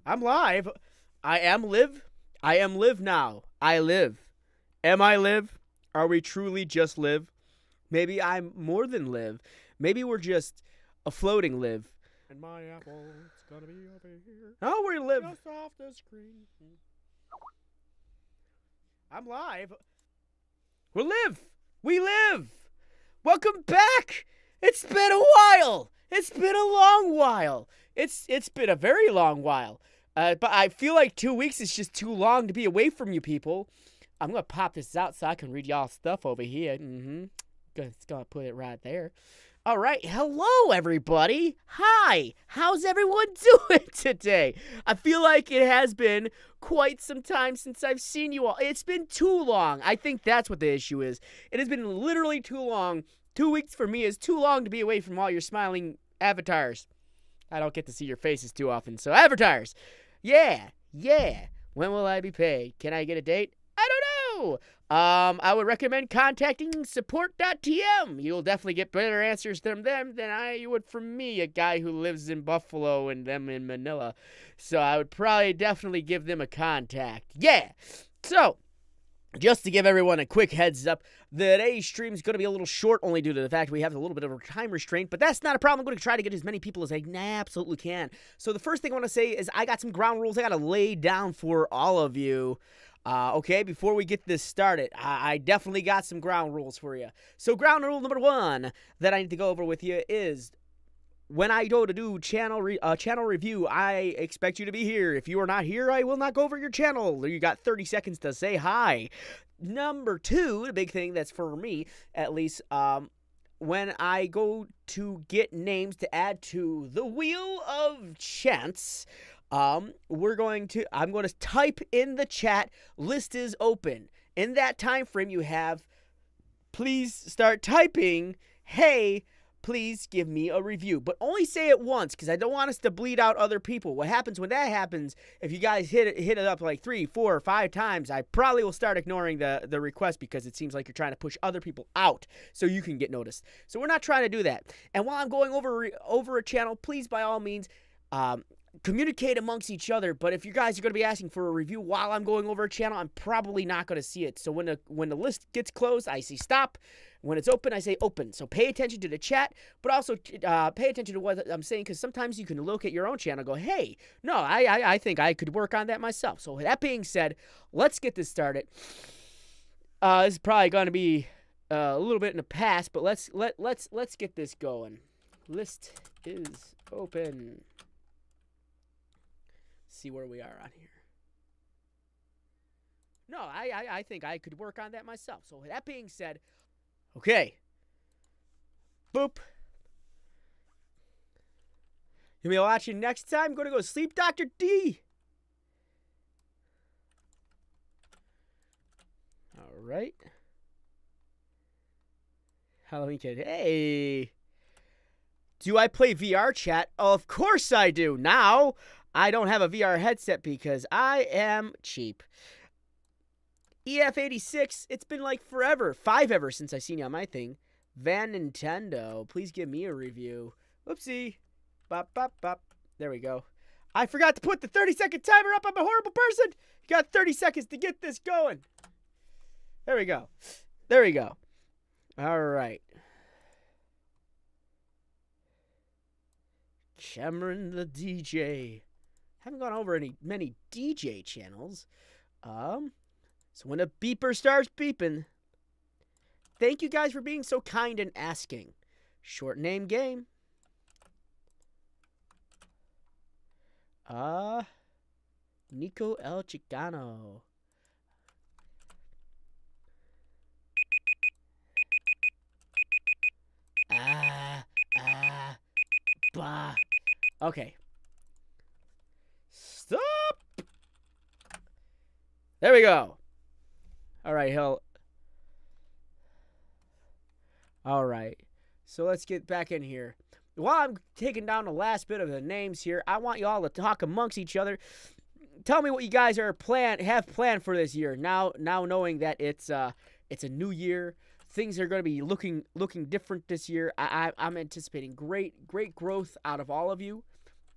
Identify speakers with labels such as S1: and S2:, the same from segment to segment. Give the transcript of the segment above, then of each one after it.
S1: I'm live. I am live. I am live now. I live. Am I live? Are we truly just live? Maybe I'm more than live. Maybe we're just a floating live.
S2: And my apple, it's gonna be over here.
S1: Oh, we live.
S2: Just off the screen.
S1: I'm live. We live. We live. Welcome back. It's been a while. It's been a long while. It's been a very long while. But I feel like 2 weeks is just too long to be away from you people. I'm going to pop this out so I can read y'all stuff over here. It's going to put it right there. All right. Hello, everybody. Hi. How's everyone doing today? I feel like it has been quite some time since I've seen you all. It's been too long. I think that's what the issue is. It has been literally too long. 2 weeks for me is too long to be away from all your smiling avatars. I don't get to see your faces too often. So avatars. Yeah. When will I be paid? Can I get a date? I don't know. I would recommend contacting support.tm. You'll definitely get better answers from them than you would from me, a guy who lives in Buffalo and them in Manila. So I would probably definitely give them a contact. Yeah. So, just to give everyone a quick heads up, today's stream is going to be a little short only due to the fact we have a little bit of a time restraint, but that's not a problem. I'm going to try to get as many people as I absolutely can. So the first thing I want to say is I got some ground rules I got to lay down for all of you. Okay, before we get this started, I definitely got some ground rules for you. So ground rule number 1 that I need to go over with you is when I go to do channel review, I expect you to be here. If you are not here, I will not go over your channel. You got 30 seconds to say hi. Number 2, the big thing that's for me, at least, when I go to get names to add to the Wheel of Chance, I'm going to type in the chat, list is open. In that time frame you have, please start typing, hey, please give me a review. But only say it once, because I don't want us to bleed out other people. What happens when that happens, if you guys hit it up like 3, 4, or 5 times, I probably will start ignoring the request because it seems like you're trying to push other people out so you can get noticed. So we're not trying to do that. And while I'm going over a channel, please, by all means, communicate amongst each other. But if you guys are going to be asking for a review while I'm going over a channel, I'm probably not going to see it. So when the list gets closed, I say stop. When it's open, I say open. So pay attention to the chat, but also pay attention to what I'm saying, because sometimes you can look at your own channel and go, hey, no, I think I could work on that myself. So with that being said, let's get this started. This is probably going to be a little bit in the past, but let's get this going. List is open. See where we are on here. No, I think I could work on that myself. So with that being said, okay. Boop. You'll be watching next time. I'm going to go sleep, Dr. D. All right. Halloween kid. Hey. Do I play VR chat? Of course I do. Now, I don't have a VR headset because I am cheap. EF86, it's been like forever. 5 ever since I seen you on my thing. Van Nintendo, please give me a review. Whoopsie. Bop, bop, bop. There we go. I forgot to put the 30-second timer up. I'm a horrible person. You got 30 seconds to get this going. There we go. There we go. All right. Cameron the DJ. Haven't gone over many DJ channels. So when a beeper starts beeping, thank you guys for being so kind and asking. Short name game. Nico El Chicano. Bah. Okay. Stop. There we go. All right, Hill. All right. So let's get back in here. While I'm taking down the last bit of the names here, I want you all to talk amongst each other. Tell me what you guys have planned for this year. Now knowing that it's a new year, things are going to be looking different this year. I'm anticipating great growth out of all of you.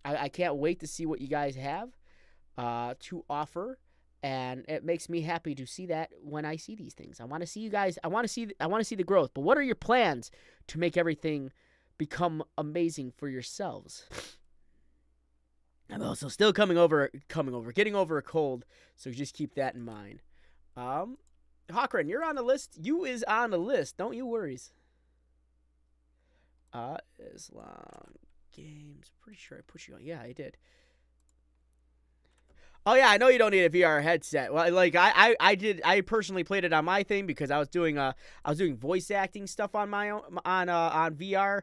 S1: I can't wait to see what you guys have. to offer, and it makes me happy to see that when I see these things. I want to see you guys. I want to see the growth. But what are your plans to make everything become amazing for yourselves? I'm also still getting over a cold, so just keep that in mind. Hawkren, you're on the list. You is on the list. Don't you worries. Islam Games. Pretty sure I put you on. Yeah, I did. Oh yeah, I know you don't need a VR headset. Well, like I did. I personally played it on my thing because I was doing voice acting stuff on my own on VR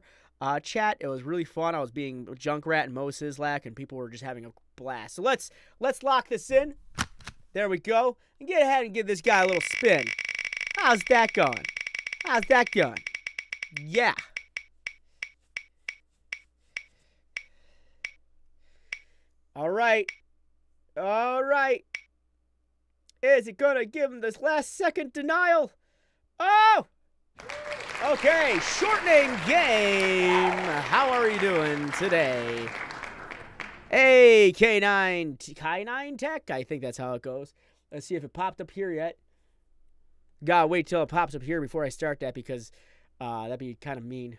S1: chat. It was really fun. I was being Junkrat and Mo Sislak, and people were just having a blast. So let's lock this in. There we go. And get ahead and give this guy a little spin. How's that going? Yeah. All right. Is it going to give him this last second denial? Oh! Okay, short name game. How are you doing today? Hey, K9 Tech. I think that's how it goes. Let's see if it popped up here yet. Gotta wait till it pops up here before I start that because that'd be kind of mean.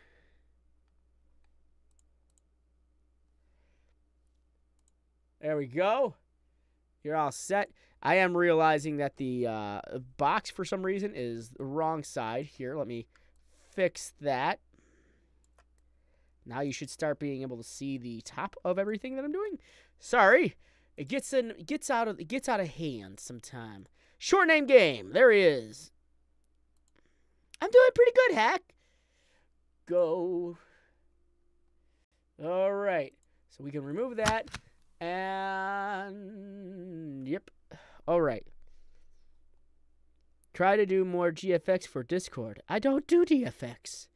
S1: There we go. You're all set. I am realizing that the box, for some reason, is the wrong side. Here, let me fix that. Now you should start being able to see the top of everything that I'm doing. Sorry. It gets out of hand sometime. Short name game. There he is. I'm doing pretty good, Hack. Go. All right. So we can remove that. And yep. All right. Try to do more GFX for Discord. I don't do DFX.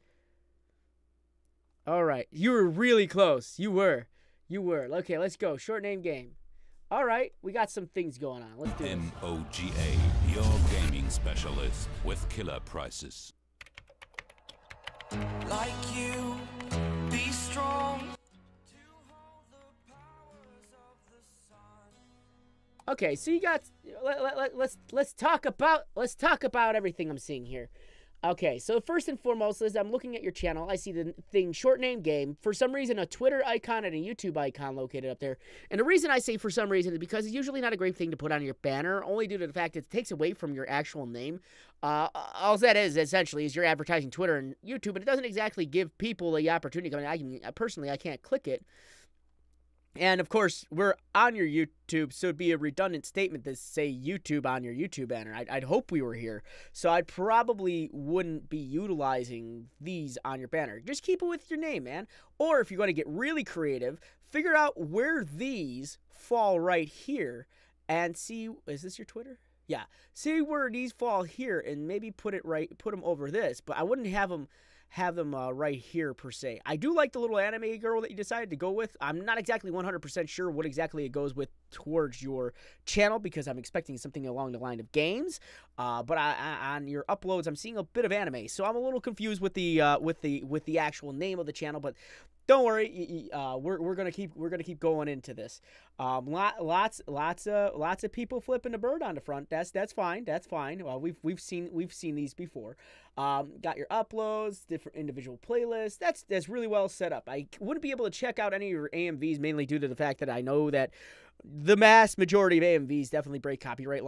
S1: All right. You were really close. You were. Okay, let's go. Short name game. All right. We got some things going on. Let's do this.
S3: MOGA, your gaming specialist with killer prices.
S4: Like you, be strong.
S1: Okay, so you got. Let's talk about everything I'm seeing here. Okay, so first and foremost, as I'm looking at your channel, I see the thing short name game. For some reason, a Twitter icon and a YouTube icon located up there. And the reason I say for some reason is because it's usually not a great thing to put on your banner, only due to the fact that it takes away from your actual name. All that is essentially is you're advertising Twitter and YouTube, and it doesn't exactly give people the opportunity. I mean, personally, I can't click it. And, of course, we're on your YouTube, so it'd be a redundant statement to say YouTube on your YouTube banner. I'd hope we were here. So I probably wouldn't be utilizing these on your banner. Just keep it with your name, man. Or if you're going to get really creative, figure out where these fall right here and see, is this your Twitter? Yeah. See where these fall here and maybe put them over this. But I wouldn't have them right here per se. I do like the little anime girl that you decided to go with. I'm not exactly 100% sure what exactly it goes with towards your channel because I'm expecting something along the line of games. But on your uploads, I'm seeing a bit of anime, so I'm a little confused with the actual name of the channel. But don't worry, we're gonna keep going into this. Lots of people flipping the bird on the front. That's fine. That's fine. Well, we've seen these before. Got your uploads, different individual playlists. That's really well set up. I wouldn't be able to check out any of your AMVs mainly due to the fact that I know that the mass majority of AMVs definitely break copyright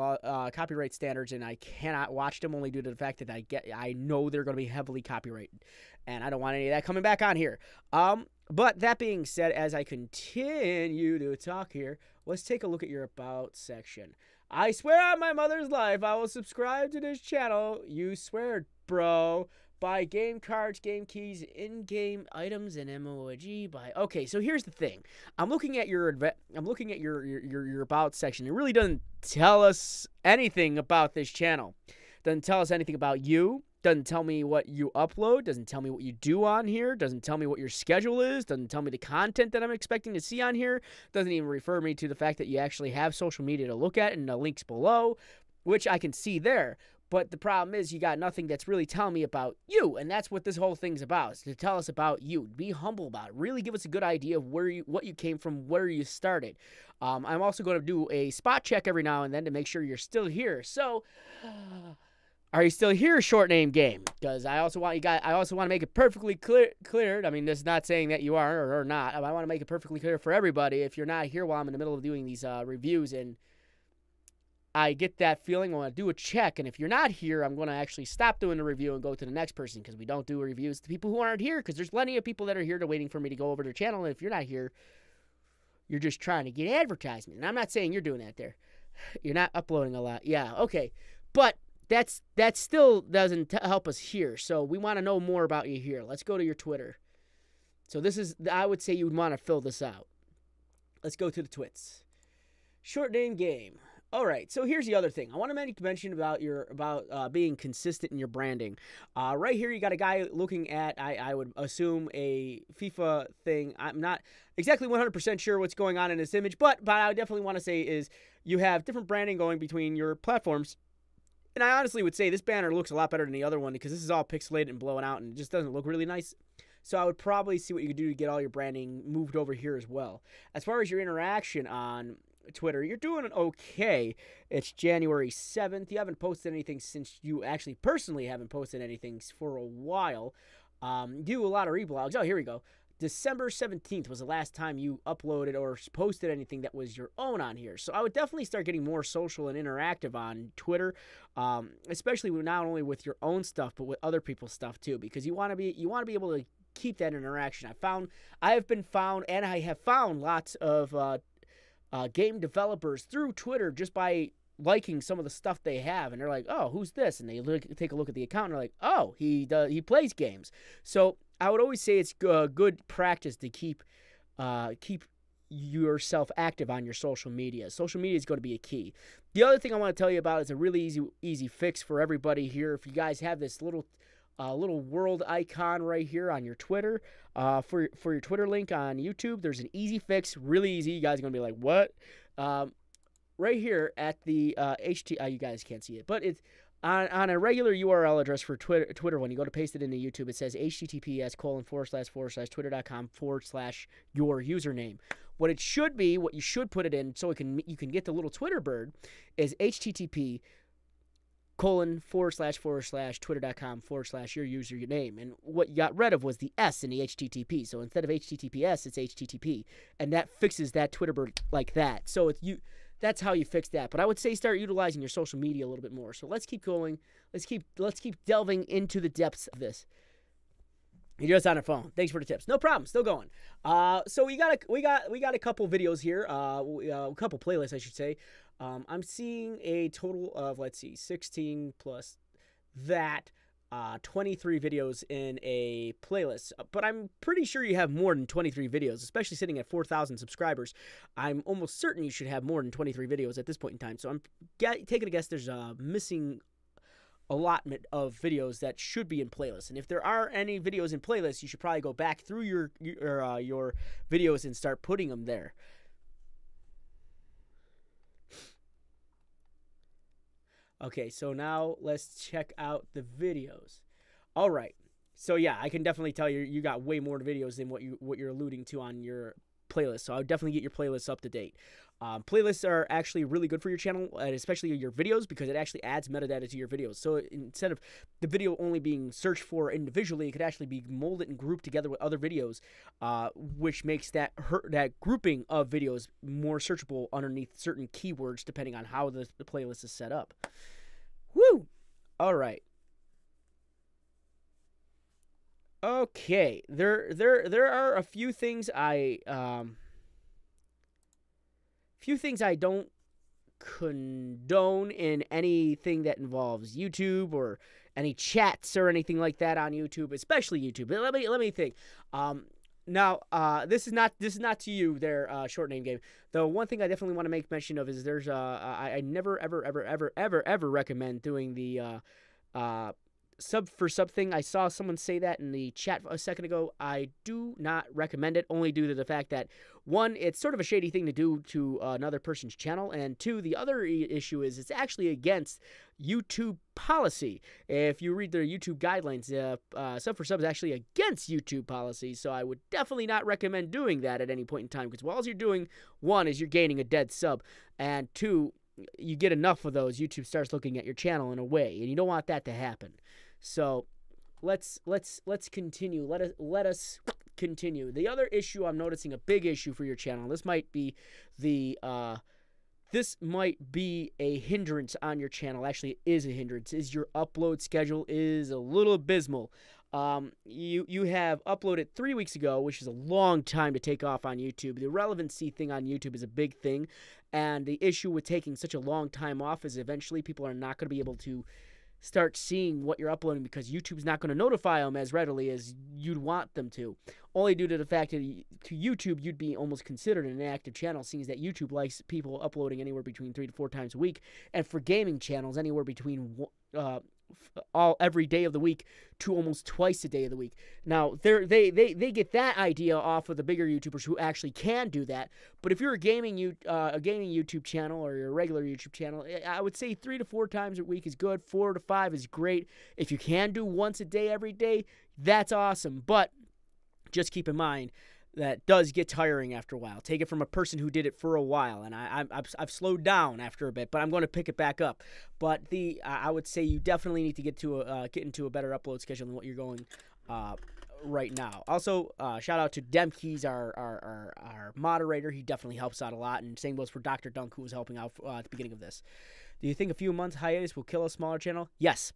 S1: standards, and I cannot watch them only due to the fact that I know they're going to be heavily copyrighted, and I don't want any of that coming back on here. But that being said, as I continue to talk here, let's take a look at your About section. I swear on my mother's life, I will subscribe to this channel. You swear, bro. Buy game cards, game keys, in-game items, and MOG. Okay, so here's the thing. I'm looking at your About section. It really doesn't tell us anything about this channel. Doesn't tell us anything about you. Doesn't tell me what you upload. Doesn't tell me what you do on here. Doesn't tell me what your schedule is. Doesn't tell me the content that I'm expecting to see on here. Doesn't even refer me to the fact that you actually have social media to look at and the links below, which I can see there. But the problem is you got nothing that's really telling me about you, and that's what this whole thing's about, is to tell us about you. Be humble about it. Really give us a good idea of what you came from, where you started. I'm also going to do a spot check every now and then to make sure you're still here. So, are you still here, Short Name Game? Because I also want to make it perfectly clear. I mean, this is not saying that you are or not. I want to make it perfectly clear for everybody. If you're not here while I'm in the middle of doing these reviews and I get that feeling, I want to do a check, and if you're not here, I'm going to actually stop doing the review and go to the next person, because we don't do reviews to people who aren't here, because there's plenty of people that are here waiting for me to go over their channel, and if you're not here, you're just trying to get advertisement. And I'm not saying you're doing that there. You're not uploading a lot. Yeah, okay. But that still doesn't help us here, so we want to know more about you here. Let's go to your Twitter. So this is, I would say you would want to fill this out. Let's go to the twits. Short Name Game. All right, so here's the other thing. I want to make a mention about being consistent in your branding. Right here, you got a guy looking at, I would assume, a FIFA thing. I'm not exactly 100% sure what's going on in this image, but I definitely want to say is you have different branding going between your platforms. And I honestly would say this banner looks a lot better than the other one, because this is all pixelated and blown out, and it just doesn't look really nice. So I would probably see what you could do to get all your branding moved over here as well. As far as your interaction on Twitter, you're doing okay. It's January 7th. You haven't posted anything since you actually personally haven't posted anything for a while. Do a lot of reblogs. Oh, here we go. December 17th was the last time you uploaded or posted anything that was your own on here. So I would definitely start getting more social and interactive on Twitter, especially not only with your own stuff, but with other people's stuff too, because you want to be able to keep that interaction. I have found lots of game developers through Twitter just by liking some of the stuff they have, and they're like, "Oh, who's this?" And they take a look at the account, and they're like, "Oh, he plays games." So I would always say it's good practice to keep yourself active on your social media. Social media is going to be a key. The other thing I want to tell you about is a really easy fix for everybody here. If you guys have this little world icon right here on your Twitter, for your Twitter link on YouTube, there's an easy fix, really easy. You guys are gonna be like, what? Right here at the you guys can't see it, but it's on a regular URL address for Twitter. When you go to paste it into YouTube, it says https://twitter.com/your username. What it should be, what you should put it in, so you can get the little Twitter bird, is http://twitter.com/your username. And what you got rid of was the S in the HTTP. So instead of HTTPS, it's HTTP, and that fixes that Twitter bird like that. So that's how you fix that. But I would say start utilizing your social media a little bit more. So let's keep going. Let's keep delving into the depths of this. You're just on a phone. Thanks for the tips. No problem. Still going. So we got a couple videos here. A couple playlists, I should say. I'm seeing a total of, let's see, 16 plus that, 23 videos in a playlist. But I'm pretty sure you have more than 23 videos, especially sitting at 4,000 subscribers. I'm almost certain you should have more than 23 videos at this point in time. So I'm taking a guess there's a missing allotment of videos that should be in playlists. And if there are any videos in playlists, you should probably go back through your videos and start putting them there. Okay, so now let's check out the videos. All right. So yeah, I can definitely tell you got way more videos than what you're alluding to on your playlist. So I would definitely get your playlists up to date. Playlists are actually really good for your channel, and especially your videos, because it actually adds metadata to your videos. So instead of the video only being searched for individually, it could actually be molded and grouped together with other videos, which makes that grouping of videos more searchable underneath certain keywords depending on how the playlist is set up. Woo! All right. Okay, there are a few things I don't condone in anything that involves YouTube or any chats or anything like that on YouTube, especially YouTube. But let me think. Now, this is not to you there, Short Name Game. The one thing I definitely want to make mention of is there's I never ever recommend doing the sub for sub thing, I saw someone say that in the chat a second ago. I do not recommend it, only due to the fact that, one, it's sort of a shady thing to do to another person's channel, and two, the other issue is it's actually against YouTube policy. If you read their YouTube guidelines, sub for sub is actually against YouTube policy, so I would definitely not recommend doing that at any point in time, because all you're doing, one, is you're gaining a dead sub, and two, you get enough of those, YouTube starts looking at your channel in a way, and you don't want that to happen. So let's continue. Let us continue. The other issue I'm noticing, a big issue for your channel, this might be a hindrance on your channel. Actually, it is a hindrance. Is your upload schedule is a little abysmal. You have uploaded 3 weeks ago, which is a long time to take off on YouTube. The relevancy thing on YouTube is a big thing, and the issue with taking such a long time off is eventually people are not going to be able to start seeing what you're uploading, because YouTube's not going to notify them as readily as you'd want them to. Only due to the fact that to YouTube, you'd be almost considered an inactive channel, seeing that YouTube likes people uploading anywhere between 3 to 4 times a week, and for gaming channels, anywhere between every day of the week to almost twice a day of the week. Now, they get that idea off of the bigger YouTubers who actually can do that. But if you're a gaming YouTube channel or your regular YouTube channel, I would say 3 to 4 times a week is good. 4 to 5 is great. If you can do once a day every day, that's awesome. But just keep in mind that does get tiring after a while. Take it from a person who did it for a while, and I've slowed down after a bit, but I'm going to pick it back up. But I would say you definitely need to get into a better upload schedule than what you're going right now. Also, shout out to Demkeys, our moderator. He definitely helps out a lot, and same goes for Dr. Dunk, who was helping out at the beginning of this. Do you think a few months hiatus will kill a smaller channel? Yes.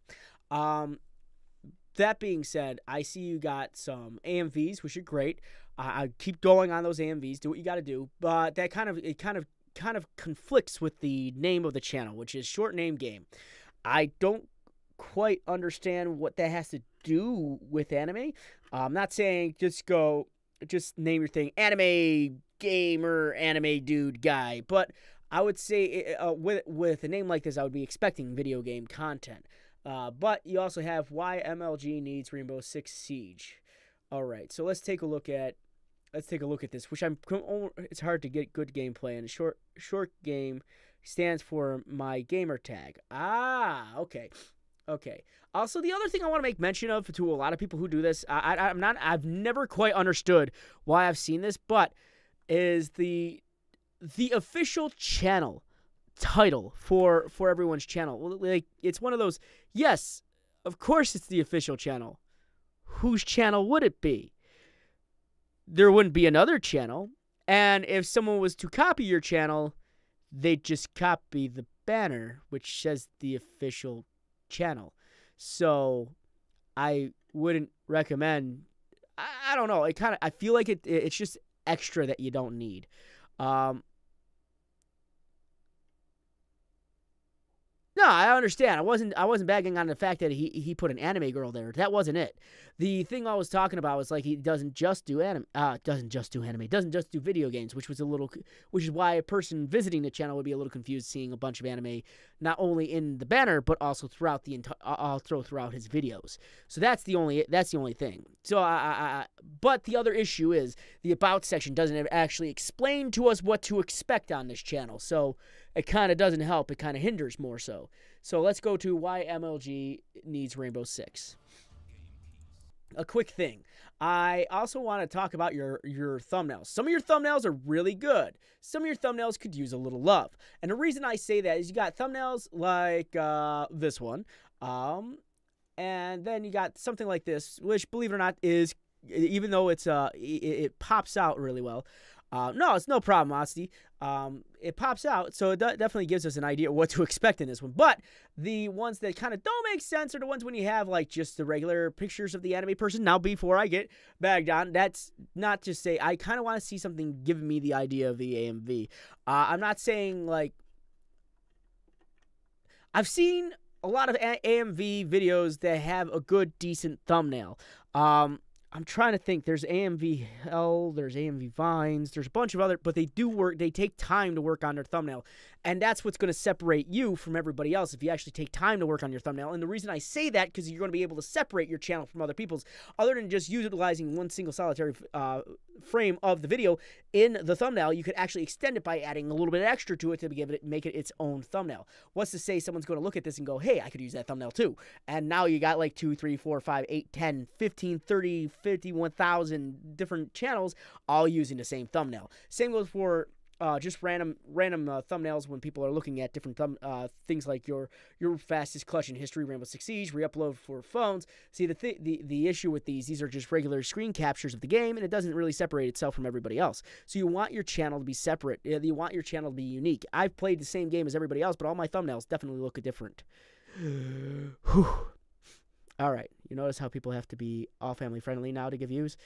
S1: That being said, I see you got some AMVs, which are great. I keep going on those AMVs. Do what you got to do, but that kind of conflicts with the name of the channel, which is Short Name Game. I don't quite understand what that has to do with anime. I'm not saying just name your thing anime gamer, anime dude guy, but I would say with a name like this, I would be expecting video game content. But you also have why MLG needs Rainbow Six Siege. All right, so let's take a look at this, which it's hard to get good gameplay, and short game stands for my gamer tag. Okay. Also, the other thing I want to make mention of to a lot of people who do this, I've never quite understood why I've seen this, but is the official channel title for everyone's channel. Like, it's one of those, yes, of course it's the official channel. Whose channel would it be? There wouldn't be another channel, and if someone was to copy your channel, they'd just copy the banner, which says the official channel. So I wouldn't recommend, I don't know, I feel like it's just extra that you don't need. No, I understand. I wasn't bagging on the fact that he put an anime girl there. That wasn't it. The thing I was talking about was like he doesn't just do doesn't just do video games, which is why a person visiting the channel would be a little confused seeing a bunch of anime not only in the banner but also throughout throughout his videos. So that's the only thing. So but the other issue is the about section doesn't actually explain to us what to expect on this channel. So it kind of doesn't help. It kind of hinders more so. So let's go to why MLG needs Rainbow Six. A quick thing. I also want to talk about your thumbnails. Some of your thumbnails are really good. Some of your thumbnails could use a little love. And the reason I say that is you got thumbnails like this one. And then you got something like this, which, believe it or not, is, even though it pops out really well. No, it's no problem, Asti. It pops out, so it definitely gives us an idea of what to expect in this one. But the ones that kind of don't make sense are the ones when you have like just the regular pictures of the anime person. Now, before I get bagged on, that's not just say I kind of want to see something giving me the idea of the AMV. I'm not saying like I've seen a lot of AMV videos that have a good, decent thumbnail. I'm trying to think. There's AMV Hell, there's AMV Vines, there's a bunch of other, but they do work. They take time to work on their thumbnail, and that's what's going to separate you from everybody else if you actually take time to work on your thumbnail. And the reason I say that, because you're going to be able to separate your channel from other people's, other than just utilizing one single solitary frame of the video in the thumbnail. You could actually extend it by adding a little bit extra to it to make it its own thumbnail. What's to say someone's going to look at this and go, hey, I could use that thumbnail too. And now you got like 2, 3, 4, 5, 8, 10, 15, 30, 51,000 different channels all using the same thumbnail. Same goes for just random thumbnails when people are looking at different things like your fastest clutch in history, Rainbow Six Siege, re-upload for phones. See, the issue with these are just regular screen captures of the game, and it doesn't really separate itself from everybody else. So you want your channel to be separate. You want your channel to be unique. I've played the same game as everybody else, but all my thumbnails definitely look different. All right, you notice how people have to be all family friendly now to give views?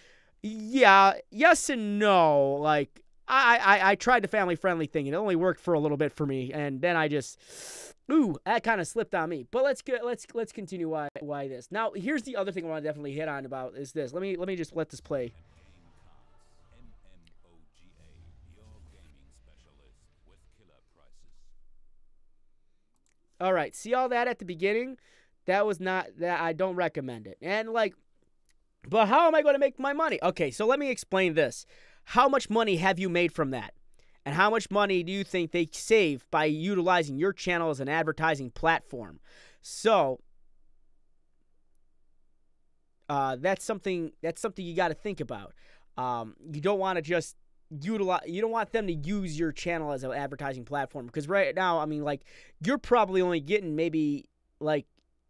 S1: Yeah, yes and no. Like, I tried the family friendly thing, and it only worked for a little bit for me, and then I just, that kind of slipped on me. But let's continue why this. Now, here's the other thing I want to definitely hit on about is this. Let me just let this play. All right, see all that at the beginning? That was not that. I don't recommend it. And like, but how am I going to make my money? Okay, so let me explain this. How much money have you made from that? And how much money do you think they save by utilizing your channel as an advertising platform? So that's something you got to think about. You don't want to just utilize. You don't want them to use your channel as an advertising platform, because right now, I mean, like, you're probably only getting maybe like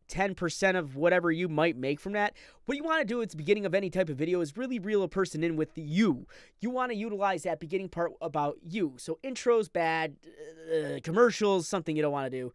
S1: 10% of whatever you might make from that. What you want to do at the beginning of any type of video is really reel a person in with you. You want to utilize that beginning part about you. So intros bad, commercials something you don't want to do.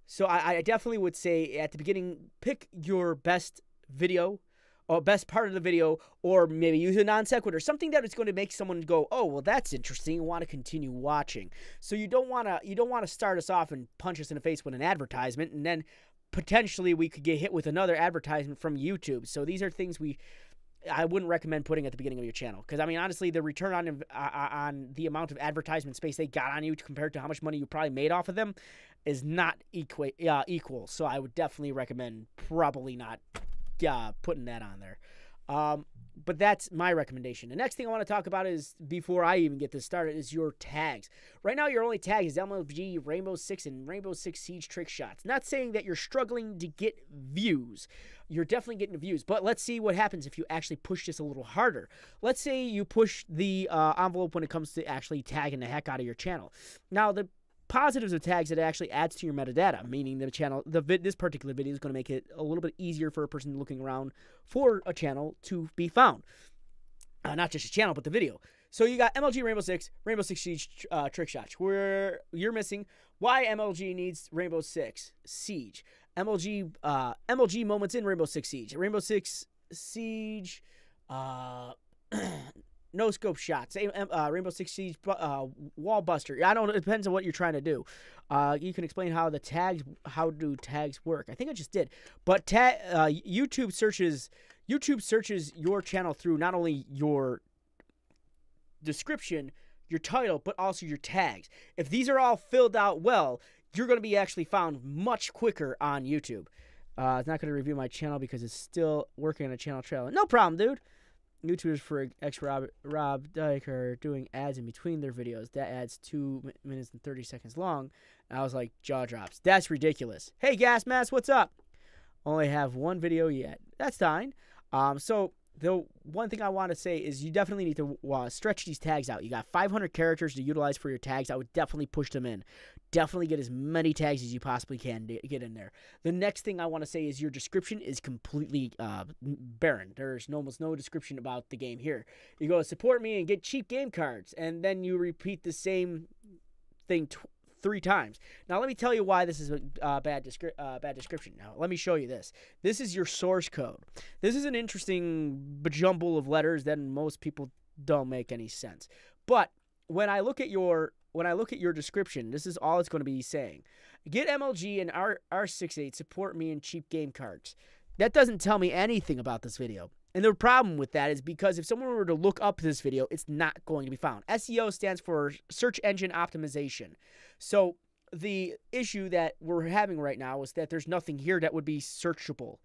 S1: So I definitely would say at the beginning, pick your best video or best part of the video, or maybe use a non sequitur, something that is going to make someone go, oh, well, that's interesting, and want to continue watching. So you don't want to start us off and punch us in the face with an advertisement, and then potentially we could get hit with another advertisement from YouTube. So these are things I wouldn't recommend putting at the beginning of your channel, because I mean, honestly, the return on the amount of advertisement space they got on you compared to how much money you probably made off of them is not equal. So I would definitely recommend probably not putting that on there. But that's my recommendation. The next thing I want to talk about is, before I even get this started, is your tags. Right now, your only tag is MLG, Rainbow Six, and Rainbow Six Siege trick shots. Not saying that you're struggling to get views. You're definitely getting views. But let's see what happens if you actually push this a little harder. Let's say you push the envelope when it comes to actually tagging the heck out of your channel. Now, the positives of tags, it actually adds to your metadata, meaning the channel, this particular video is going to make it a little bit easier for a person looking around for a channel to be found. Not just a channel, but the video. So you got MLG, Rainbow Six Siege trick shots, where you're missing why MLG needs Rainbow Six Siege. MLG moments in Rainbow Six Siege. Rainbow Six Siege, no scope shots. Rainbow Six Siege wall buster. I don't know. It depends on what you're trying to do. You can explain how do tags work. I think I just did. But YouTube searches your channel through not only your description, your title, but also your tags. If these are all filled out well, you're going to be actually found much quicker on YouTube. It's not going to review my channel because it's still working on a channel trailer. No problem, dude. YouTubers for Rob Dyke are doing ads in between their videos. That ad's 2 minutes and 30 seconds long. And I was like, jaw drops. That's ridiculous. Hey, Gas Mask, what's up? Only have one video yet. That's fine. So the one thing I want to say is you definitely need to stretch these tags out. You got 500 characters to utilize for your tags. I would definitely push them in. Definitely get as many tags as you possibly can to get in there. The next thing I want to say is your description is completely barren. There's almost no description about the game here. You go, support me and get cheap game cards, and then you repeat the same thing 3 times. Now, let me tell you why this is a bad description. Now, let me show you this. This is your source code. This is an interesting jumble of letters that most people don't make any sense. But when I look at your description, this is all it's going to be saying. Get MLG and R68, support me in cheap game cards. that doesn't tell me anything about this video. And the problem with that is because if someone were to look up this video, it's not going to be found. SEO stands for search engine optimization. So the issue that we're having right now is that there's nothing here that would be searchable.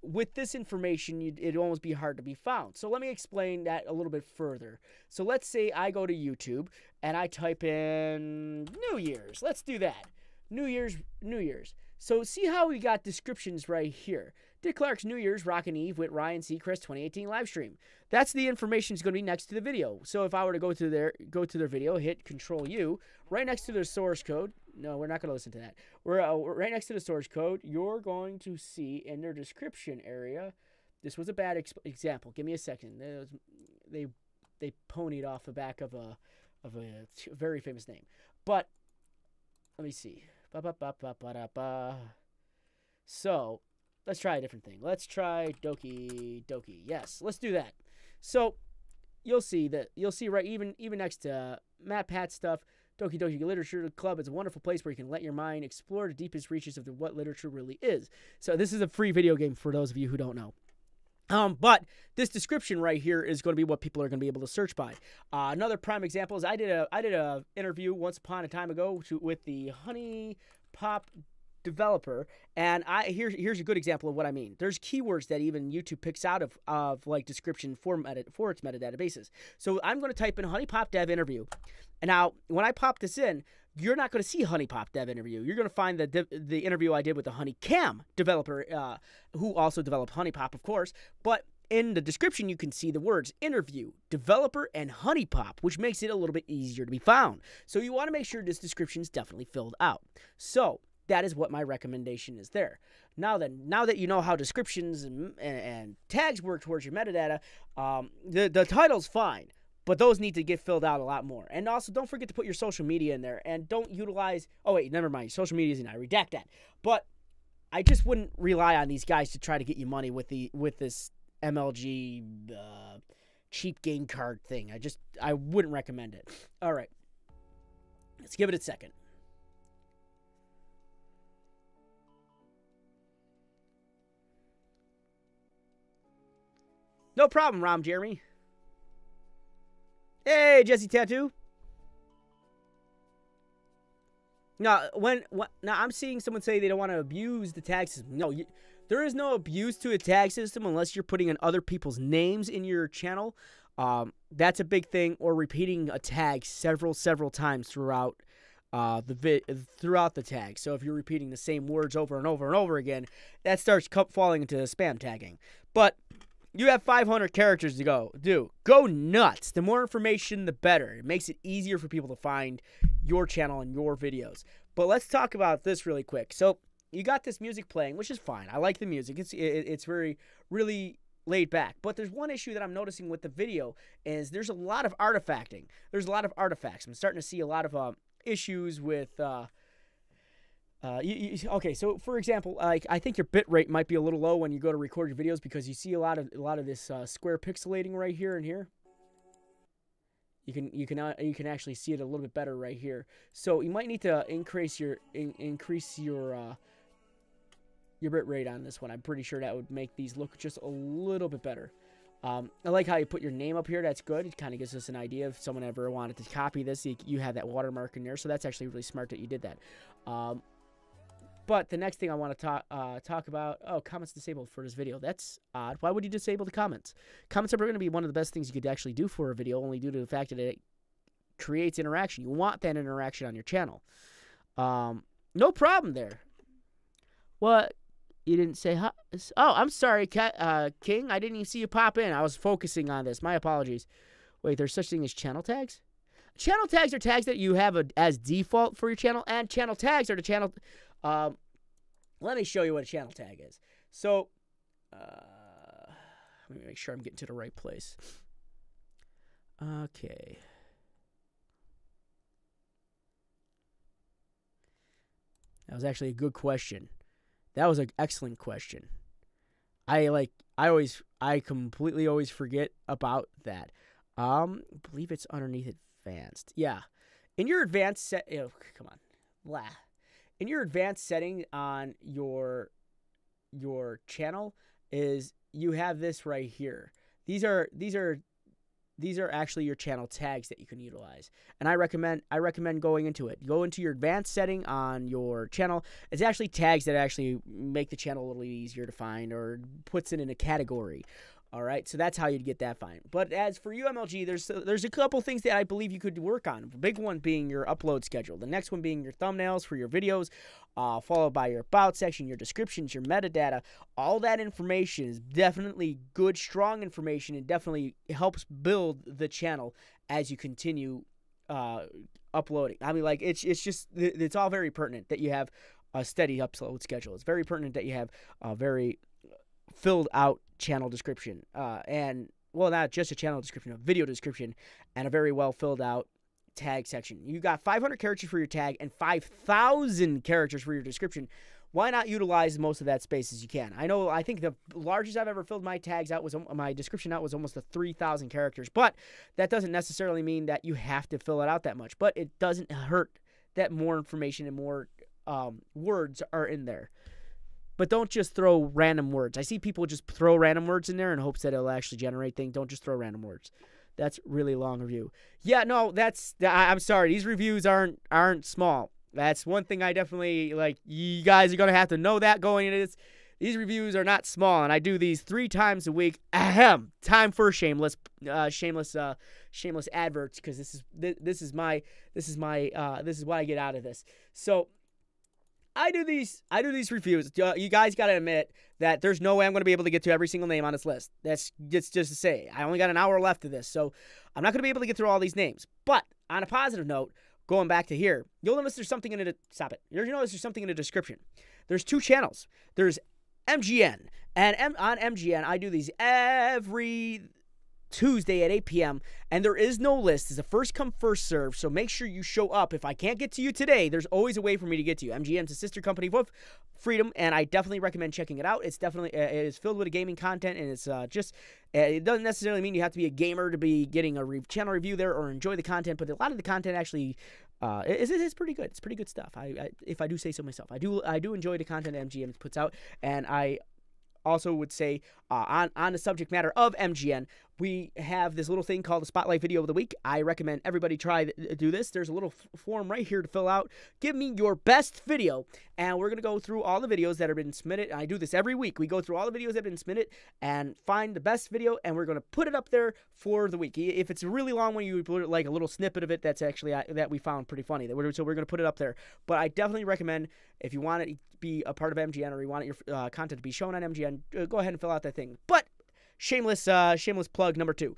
S1: With this information, it'd almost be hard to be found. So let me explain that a little bit further. So let's say I go to YouTube and I type in New Year's. Let's do that. New Year's. So see how we got descriptions right here. Dick Clark's New Year's Rockin' Eve with Ryan Seacrest 2018 live stream. That's the information that's going to be next to the video. So if I were to go to their video, hit Control U, right next to their source code. No, we're not going to listen to that. We're right next to the source code. You're going to see in their description area. This was a bad example. Give me a second. They ponied off the back of a very famous name. But let me see. So let's try a different thing. Let's try Doki Doki. Yes, let's do that. So you'll see right even next to Matt Pat stuff. Doki Doki Literature Club is a wonderful place where you can let your mind explore the deepest reaches of what literature really is. So this is a free video game for those of you who don't know. But this description right here is going to be what people are going to be able to search by. Another prime example is I did a interview once upon a time ago with the Honey Pop developer, and here's a good example of what I mean. There's keywords that even YouTube picks out of like description for its metadata bases. So I'm going to type in Honey Pop Dev interview, and now when I pop this in, you're not going to see Honey Pop Dev interview. You're going to find the interview I did with the Honey Cam developer, who also developed Honey Pop, of course. But in the description, you can see the words interview, developer, and Honey Pop, which makes it a little bit easier to be found. So you want to make sure this description is definitely filled out. So that is what my recommendation is there. Now that you know how descriptions and tags work towards your metadata, the title's fine, but those need to get filled out a lot more. And also, don't forget to put your social media in there, and don't utilize. Oh wait, never mind. Social media is in. I redact that. But I just wouldn't rely on these guys to try to get you money with this MLG cheap game card thing. I wouldn't recommend it. All right, let's give it a second. No problem, Rom Jeremy. Hey, Jesse Tattoo. Now, I'm seeing someone say they don't want to abuse the tag system. No, there is no abuse to a tag system unless you're putting in other people's names in your channel. That's a big thing, or repeating a tag several times throughout the tag. So if you're repeating the same words over and over and over again, that starts falling into spam tagging. But you have 500 characters to go. Go nuts. The more information, the better. It makes it easier for people to find your channel and your videos. But let's talk about this really quick. So you got this music playing, which is fine. I like the music. It's very, really laid back. But there's one issue that I'm noticing with the video is there's a lot of artifacting. There's a lot of artifacts. I'm starting to see a lot of issues with okay, so for example, I think your bit rate might be a little low when you go to record your videos because you see a lot of this square pixelating right here and here. You can actually see it a little bit better right here. So you might need to increase your bit rate on this one. I'm pretty sure that would make these look just a little bit better. I like how you put your name up here. That's good. It kind of gives us an idea if someone ever wanted to copy this. You have that watermark in there, so that's actually really smart that you did that. But the next thing I want to talk about, comments disabled for this video. That's odd. Why would you disable the comments? Comments are going to be one of the best things you could actually do for a video, only due to the fact that it creates interaction. You want that interaction on your channel. No problem there. What? You didn't say hi? Oh, I'm sorry, King. I didn't even see you pop in. I was focusing on this. My apologies. Wait, there's such thing as channel tags? Channel tags are tags that you have as default for your channel, and channel tags are the channel. Let me show you what a channel tag is. So, let me make sure I'm getting to the right place. Okay. That was actually a good question. That was an excellent question. I completely always forget about that. I believe it's underneath advanced. Yeah. In your advanced come on. Blah. In your advanced setting on your your channel is you have this right here. These are actually your channel tags that you can utilize. And I recommend going into it. Go into your advanced setting on your channel. It's actually tags that actually make the channel a little easier to find or puts it in a category. All right, so that's how you'd get that fine. But as for UMLG, there's a couple things that I believe you could work on. The big one being your upload schedule. The next one being your thumbnails for your videos, followed by your about section, your descriptions, your metadata. All that information is definitely good, strong information, and definitely helps build the channel as you continue uploading. I mean, like, it's all very pertinent that you have a steady upload schedule. It's very pertinent that you have a very filled out channel description, and well, not just a channel description, a video description, and a very well filled out tag section. You got 500 characters for your tag and 5,000 characters for your description. Why not utilize most of that space as you can? I think the largest I've ever filled my tags out was my description out was almost 3,000 characters, but that doesn't necessarily mean that you have to fill it out that much. But it doesn't hurt that more information and more words are in there. But don't just throw random words. I see people just throw random words in there in hopes that it'll actually generate things. Don't just throw random words. That's really long review. Yeah, no, I'm sorry. These reviews aren't small. That's one thing I definitely, like, you guys are going to have to know that going into this. These reviews are not small, and I do these 3 times a week. Ahem. Time for shameless adverts, because this is what I get out of this. So I do these reviews. You guys got to admit that there's no way I'm going to be able to get to every single name on this list. That's just to say. I only got an hour left of this, so I'm not going to be able to get through all these names. But on a positive note, going back to here, you'll notice there's something in it. Stop it. You'll notice there's something in the description. There's 2 channels. There's MGN, and on MGN, I do these every Tuesday at 8 p.m., and there is no list. It's a first come, first serve, so make sure you show up. If I can't get to you today, there's always a way for me to get to you. MGN's a sister company of Freedom, and I definitely recommend checking it out. It's definitely it is filled with gaming content, and it's it doesn't necessarily mean you have to be a gamer to be getting a channel review there or enjoy the content, but a lot of the content actually is pretty good. It's pretty good stuff. If I do say so myself, I do enjoy the content MGN puts out, and I also would say on the subject matter of MGN, we have this little thing called the Spotlight Video of the Week. I recommend everybody try to do this. There's a little form right here to fill out. Give me your best video, and we're going to go through all the videos that have been submitted. I do this every week. We go through all the videos that have been submitted and find the best video, and we're going to put it up there for the week. If it's a really long one, you put like a little snippet of it that's actually that we found pretty funny. So we're going to put it up there. But I definitely recommend, if you want to be a part of MGN or you want your content to be shown on MGN, go ahead and fill out that thing. But shameless plug number 2.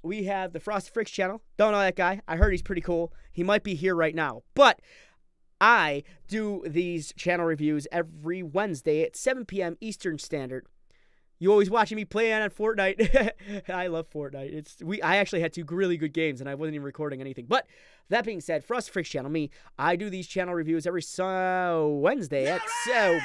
S1: We have the Frosty Fricks channel. Don't know that guy. I heard he's pretty cool. He might be here right now. But I do these channel reviews every Wednesday at 7 p.m. Eastern Standard. You always watching me play on Fortnite. I love Fortnite. I actually had 2 really good games, and I wasn't even recording anything. But that being said, Frosty Fricks channel, I do these channel reviews every Wednesday at,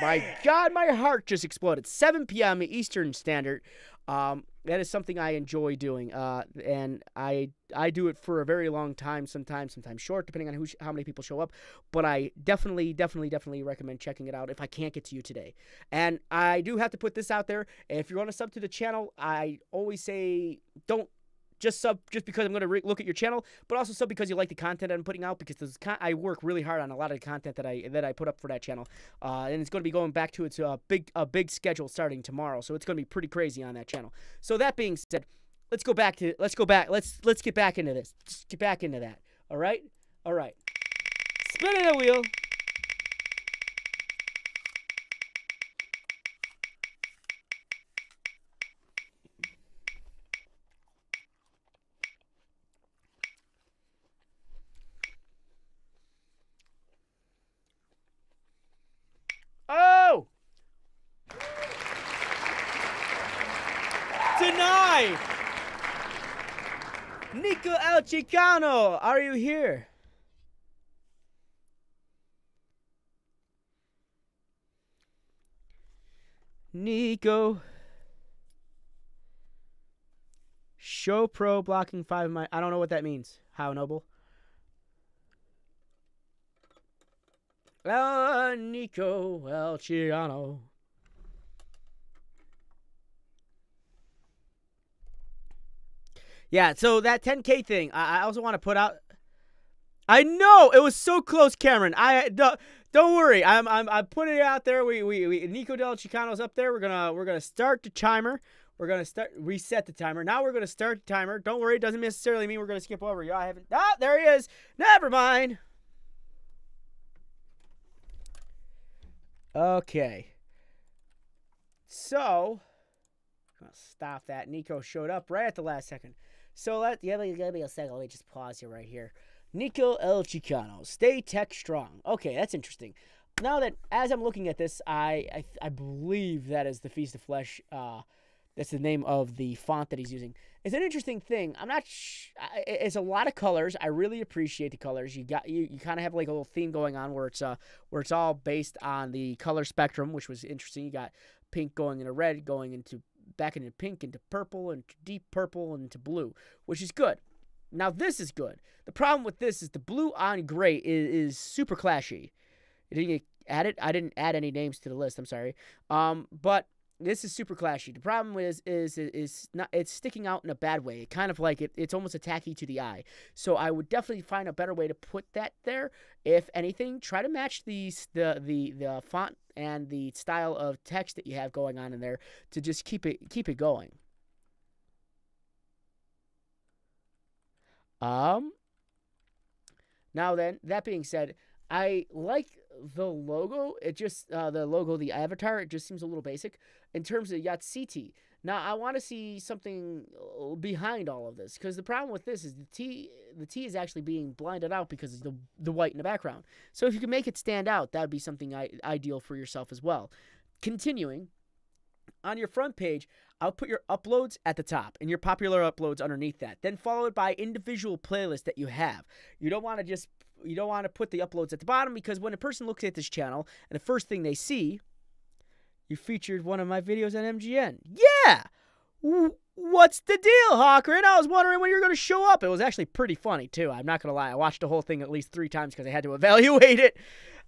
S1: my God, my heart just exploded, 7 p.m. Eastern Standard. That is something I enjoy doing, and I do it for a very long time, sometimes short, depending on how many people show up. But I definitely recommend checking it out if I can't get to you today. And I do have to put this out there. If you're going to sub to the channel, I always say don't just sub just because I'm going to look at your channel, but also sub because you like the content I'm putting out, because I work really hard on a lot of the content that I put up for that channel, and it's going to be going back to its big schedule starting tomorrow, so it's going to be pretty crazy on that channel. So that being said, let's get back into this. Let's get back into that. All right. Spinning the wheel. Oh! Tonight! Nico El Chicano, are you here? Nico. Show pro blocking 5 of my... I don't know what that means. How noble. Nico El Chicano. Yeah, so that 10K thing, I also want to put out. I know it was so close, Cameron. Don't worry. I'm putting it out there. We Nico del Chicano's up there. We're gonna start the timer. We're gonna reset the timer. Now we're gonna start the timer. Don't worry. It doesn't necessarily mean we're gonna skip over you. I haven't. Ah, there he is. Never mind. Okay. So, I'll stop that. Nico showed up right at the last second. So give me a second. Let me just pause you right here. Nico El Chicano, stay tech strong. Okay, that's interesting. Now that as I'm looking at this, I believe that is the Feast of Flesh. That's the name of the font that he's using. It's an interesting thing. I'm not. It's a lot of colors. I really appreciate the colors. You kind of have like a little theme going on where it's all based on the color spectrum, which was interesting. You got pink going into red, going into back into pink, into purple, into deep purple, and into blue, which is good. Now this is good. The problem with this is the blue on gray is super clashy. It didn't get added. I didn't add any names to the list. I'm sorry. But this is super clashy. The problem is not, it's sticking out in a bad way. Kind of like it's almost a tacky to the eye. So I would definitely find a better way to put that there. If anything, try to match the font and the style of text that you have going on in there to just keep it going. Now then, that being said, I like the logo. It just the avatar, it just seems a little basic. In terms of Yatsiti, now I want to see something behind all of this, because the problem with this is the T is actually being blinded out because of the white in the background. So if you can make it stand out, that would be something ideal for yourself as well. Continuing, on your front page, I'll put your uploads at the top and your popular uploads underneath that. Then followed by individual playlists that you have. You don't want to put the uploads at the bottom, because when a person looks at this channel and the first thing they see, you featured one of my videos on MGN. Yeah! What's the deal, Hawker? And I was wondering when you were going to show up. It was actually pretty funny, too. I'm not going to lie. I watched the whole thing at least 3 times because I had to evaluate it.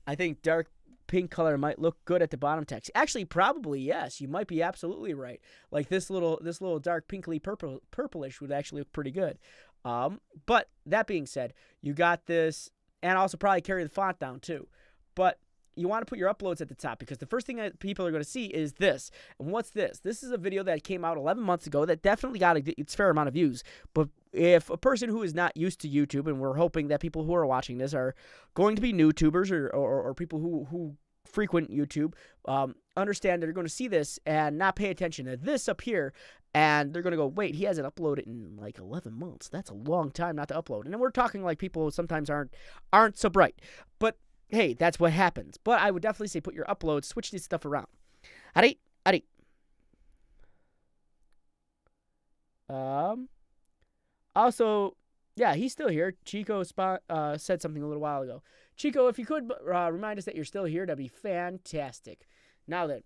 S1: I think dark pink color might look good at the bottom text. Actually, probably yes. You might be absolutely right. Like this little dark pinkly purplish would actually look pretty good. But that being said, you got this, and also probably carry the font down too. But you want to put your uploads at the top, because the first thing that people are going to see is this. And what's this? This is a video that came out 11 months ago that definitely got its fair amount of views. But if a person who is not used to YouTube, and we're hoping that people who are watching this are going to be YouTubers or people who frequent YouTube, understand that they're going to see this and not pay attention to this up here, and they're going to go, wait, he hasn't uploaded in like 11 months. That's a long time not to upload. And then we're talking like people who sometimes aren't so bright. But hey, that's what happens. But I would definitely say put your uploads, switch this stuff around. Ari. Also, yeah, he's still here. Chico said something a little while ago. Chico, if you could remind us that you're still here, that'd be fantastic. Now then,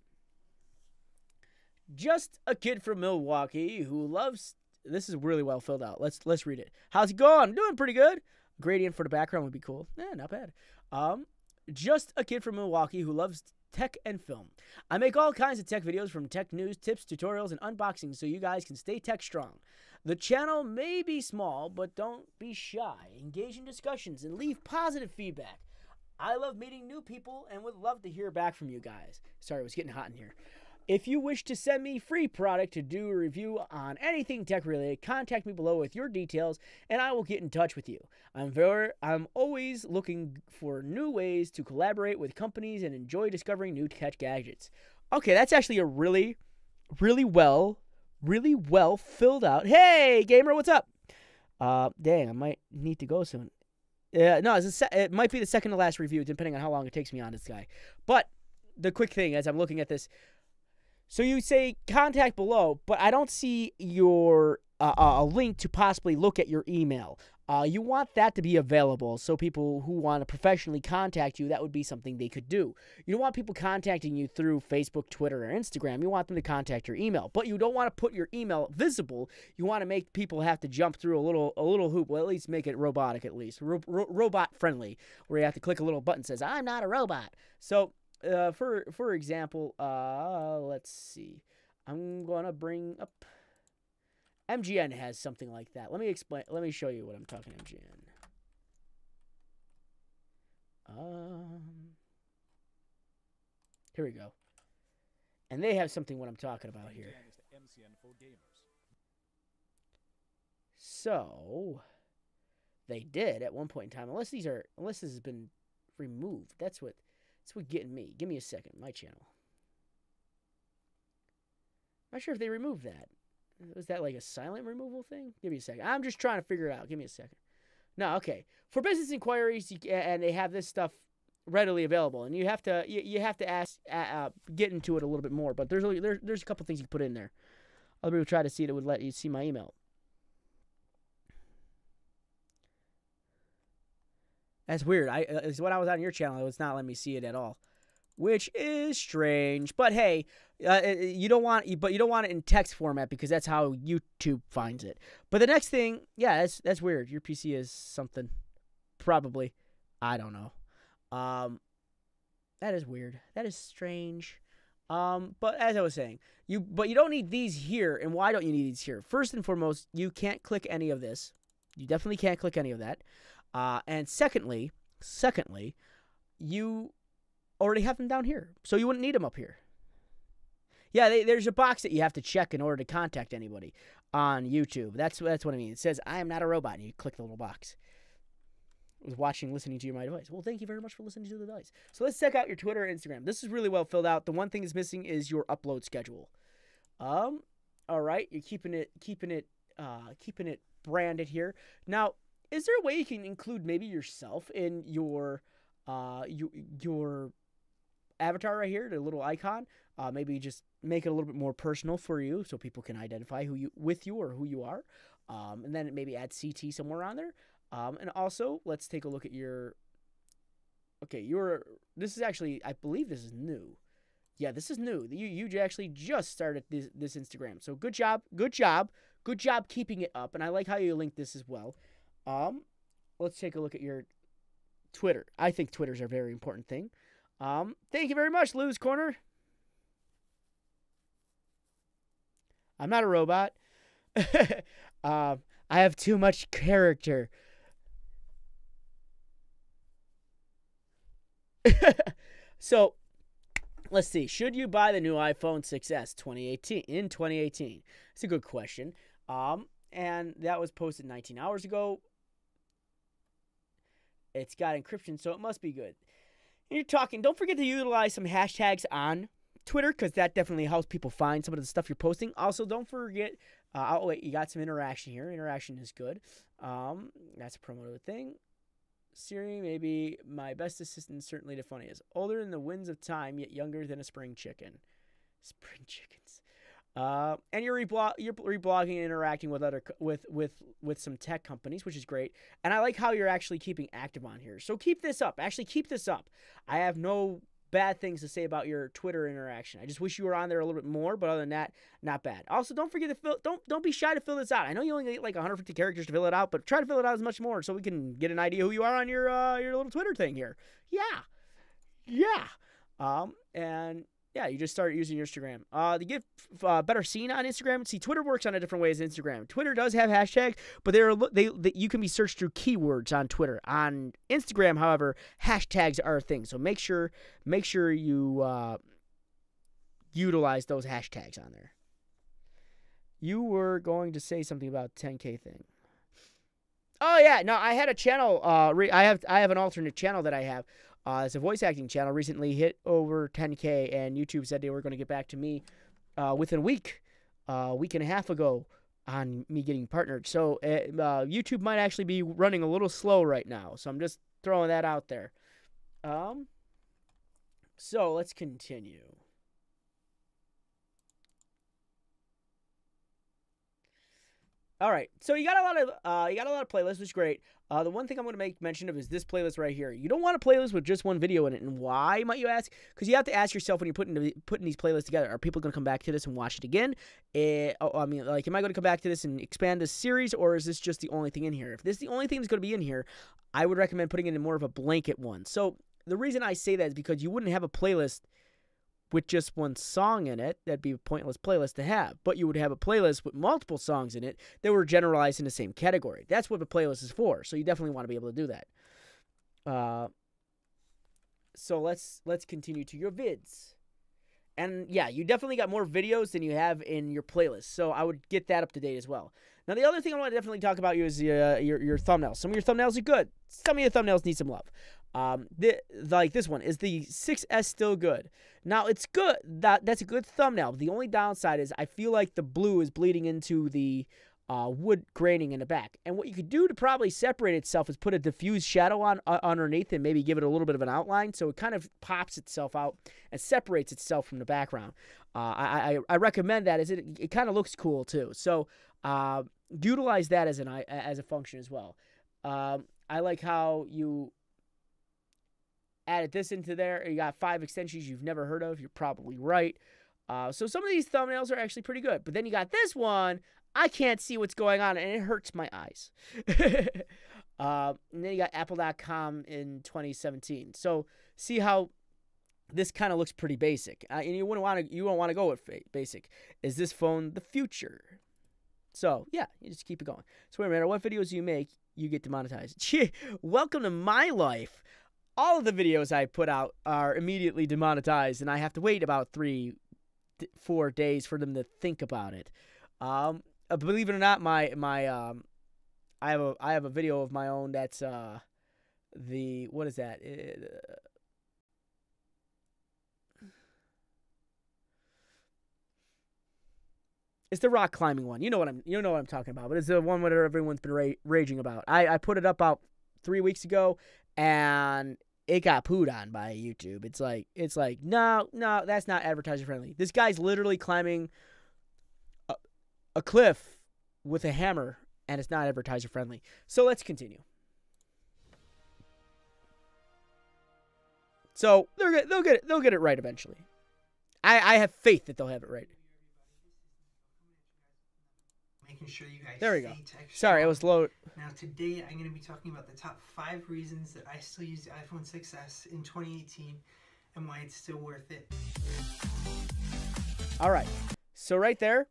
S1: just a kid from Milwaukee who loves. This is really well filled out. Let's read it. How's it going? Doing pretty good. Gradient for the background would be cool. Not bad. Just a kid from Milwaukee who loves tech and film. I make all kinds of tech videos, from tech news, tips, tutorials, and unboxings, so you guys can stay tech strong. The channel may be small, but don't be shy. Engage in discussions and leave positive feedback. I love meeting new people and would love to hear back from you guys. Sorry, it was getting hot in here. If you wish to send me free product to do a review on anything tech related, contact me below with your details and I will get in touch with you. I'm always looking for new ways to collaborate with companies and enjoy discovering new tech gadgets. Okay, that's actually a really well filled out. Hey, gamer, what's up? Dang, I might need to go soon. No, it might be the second to last review, depending on how long it takes me on this guy. But the quick thing, as I'm looking at this, so you say contact below, but I don't see your a link to possibly look at your email. You want that to be available, so people who want to professionally contact you, that would be something they could do. You don't want people contacting you through Facebook, Twitter, or Instagram. You want them to contact your email, but you don't want to put your email visible. You want to make people have to jump through a little hoop. Well, at least make it robotic, at least robot friendly, where you have to click a little button that says "I'm not a robot." So, for example, let's see. I'm gonna bring up MGN has something like that. Let me explain. Let me show you what I'm talking MGN. Here we go. And they have something what I'm talking about here.
S2: MGN is the MCN for gamers.
S1: So they did at one point in time, unless this has been removed. That's what getting me. Give me a second. My channel. I'm not sure if they removed that. Was that like a silent removal thing? Give me a second. I'm just trying to figure it out. Give me a second. No, okay. For business inquiries, and they have this stuff readily available, and you have to ask, get into it a little bit more. But there's a couple things you can put in there. Other people try to see it. It would let you see my email. That's weird. When I was on your channel, it was not letting me see it at all, which is strange. But hey, you don't want it in text format because that's how YouTube finds it. But the next thing, yeah, that's weird. Your PC is something, probably. I don't know. That is weird. That is strange. But as I was saying, you don't need these here. And why don't you need these here? First and foremost, you can't click any of this. You definitely can't click any of that. And secondly, you already have them down here, so you wouldn't need them up here. Yeah, there's a box that you have to check in order to contact anybody on YouTube. That's what I mean. It says, I am not a robot, and you click the little box. I was listening to my device. Well, thank you very much for listening to the device. So let's check out your Twitter and Instagram. This is really well filled out. The one thing that's missing is your upload schedule. All right, you're keeping it branded here. Now, is there a way you can include maybe yourself in your avatar right here, the little icon? Maybe just make it a little bit more personal for you, so people can identify who you are. And then maybe add CT somewhere on there. And also, let's take a look at your. Okay, this is actually, I believe this is new. Yeah, this is new. You actually just started this Instagram. So good job keeping it up. And I like how you linked this as well. Let's take a look at your Twitter. I think Twitter's a very important thing. Thank you very much, Lou's Corner. I'm not a robot. I have too much character. So, let's see. Should you buy the new iPhone 6s 2018? It's a good question. And that was posted 19 hours ago. It's got encryption, so it must be good. And you're talking, don't forget to utilize some hashtags on Twitter, because that definitely helps people find some of the stuff you're posting. Also, don't forget, oh wait, you got some interaction here. Interaction is good. That's a promoted thing. Siri, maybe my best assistant, certainly the funniest. Older than the winds of time, yet younger than a spring chicken. Spring chickens. And you're reblogging and interacting with some tech companies, which is great. And I like how you're actually keeping active on here. So keep this up. Actually, keep this up. I have no bad things to say about your Twitter interaction. I just wish you were on there a little bit more, but other than that, not bad. Also, don't forget to don't be shy to fill this out. I know you only get like 150 characters to fill it out, but try to fill it out as much more so we can get an idea who you are on your little Twitter thing here. Yeah. And yeah, you just start using your Instagram. To get better seen on Instagram, see, Twitter works on a different way as Instagram. Twitter does have hashtags, but you can be searched through keywords on Twitter. On Instagram, however, hashtags are a thing. So make sure you utilize those hashtags on there. You were going to say something about 10K thing. Oh yeah, no, I had a channel. I have an alternate channel that I have. It's a voice acting channel. Recently hit over 10K, and YouTube said they were going to get back to me within a week and a half ago on me getting partnered. So YouTube might actually be running a little slow right now. So I'm just throwing that out there. So let's continue. All right, so you got a lot of playlists, which is great. The one thing I'm going to make mention of is this playlist right here. You don't want a playlist with just one video in it, and why, might you ask? Because you have to ask yourself when you're putting these playlists together: are people going to come back to this and watch it again? Am I going to come back to this and expand this series, or is this just the only thing in here? If this is the only thing that's going to be in here, I would recommend putting it in more of a blanket one. So the reason I say that is because you wouldn't have a playlist with just one song in it, that'd be a pointless playlist to have. But you would have a playlist with multiple songs in it that were generalized in the same category. That's what the playlist is for. So you definitely want to be able to do that. So let's continue to your vids. And yeah, you definitely got more videos than you have in your playlist. So I would get that up to date as well. Now, the other thing I want to definitely talk about is your thumbnails. Some of your thumbnails are good. Some of your thumbnails need some love. Like this one, is the 6S still good? Now, it's good. That's a good thumbnail. The only downside is I feel like the blue is bleeding into the wood graining in the back. And what you could do to probably separate itself is put a diffused shadow on underneath and maybe give it a little bit of an outline so it kind of pops itself out and separates itself from the background. I recommend that as it kind of looks cool too. So utilize that as a function as well. I like how you added this into there. You got 5 extensions you've never heard of. You're probably right. So some of these thumbnails are actually pretty good. But then you got this one. I can't see what's going on, and it hurts my eyes. And then you got Apple.com in 2017. So see how this kind of looks pretty basic. And you won't want to go with basic. Is this phone the future? So yeah, you just keep it going. So no matter what videos you make, you get demonetized. Welcome to my life. All of the videos I put out are immediately demonetized, and I have to wait about 3-4 days for them to think about it. Believe it or not, I have a video of my own that's what is that? It's the rock climbing one. You know what I'm talking about. But it's the one where everyone's been raging about. I put it up about 3 weeks ago, and it got pooed on by YouTube. It's like no, that's not advertiser friendly. This guy's literally climbing a cliff with a hammer, and it's not advertiser friendly. So let's continue. So they'll get it right eventually. I have faith that they'll have it right.
S5: Making sure you guys
S1: there we go.
S5: Extra.
S1: Sorry, I was low.
S5: Now today I'm going to be talking about the top 5 reasons that I still use the iPhone 6s in 2018 and why it's still worth it.
S1: All right. So right there,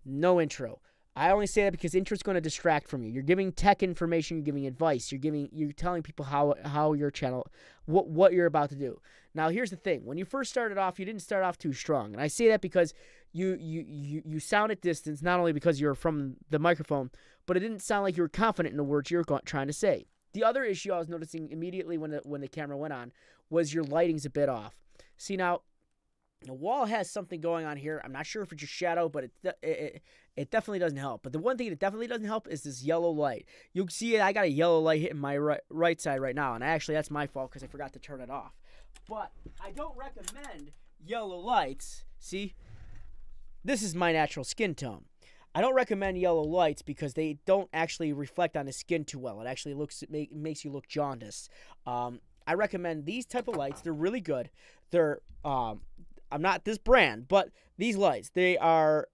S1: no intro. I only say that because intro is going to distract from you. You're giving tech information, you're giving advice, you're telling people how your channel, what you're about to do. Now here's the thing: when you first started off, you didn't start off too strong, and I say that because you sound at distance, not only because you're from the microphone, but it didn't sound like you were confident in the words you were trying to say. The other issue I was noticing immediately when the camera went on was your lighting's a bit off. See now. The wall has something going on here. I'm not sure if it's your shadow, but it definitely doesn't help. But the one thing that definitely doesn't help is this yellow light. You can see I got a yellow light hitting my right side right now, and actually that's my fault because I forgot to turn it off. But I don't recommend yellow lights. See? This is my natural skin tone. I don't recommend yellow lights because they don't actually reflect on the skin too well. It actually makes you look jaundiced. I recommend these type of lights. They're really good. They're I'm not this brand, but these lights, they are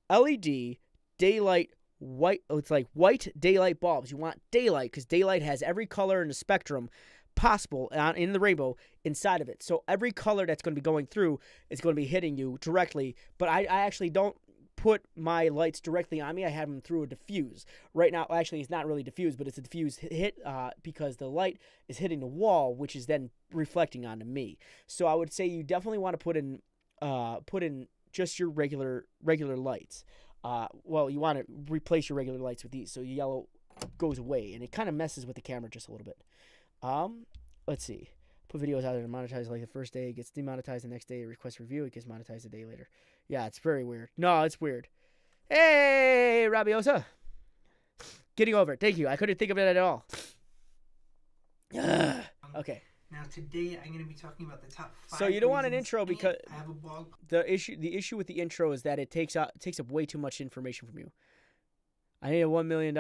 S1: LED daylight white. It's like white daylight bulbs. You want daylight because daylight has every color in the spectrum possible in the rainbow inside of it. So every color that's going to be going through is going to be hitting you directly. But I actually don't put my lights directly on me. I have them through a diffuse. Right now, actually, it's not really diffused, but it's a diffuse hit because the light is hitting the wall, which is then reflecting onto me. So I would say you definitely want to put in just your regular lights. Well, you want to replace your regular lights with these, so your yellow goes away, and it kind of messes with the camera just a little bit. Let's see. Put videos out there to monetize like the first day, it gets demonetized the next day, request review, it gets monetized a day later. Yeah, it's very weird. No, it's weird. Hey, Rabiosa. Getting over it. Thank you. I couldn't think of it at all. Okay.
S5: Now today I'm going to be talking about the top 5.
S1: So you don't want an intro because
S5: I have a blog.
S1: The issue with the intro is that it takes up way too much information from you. I need $1 million.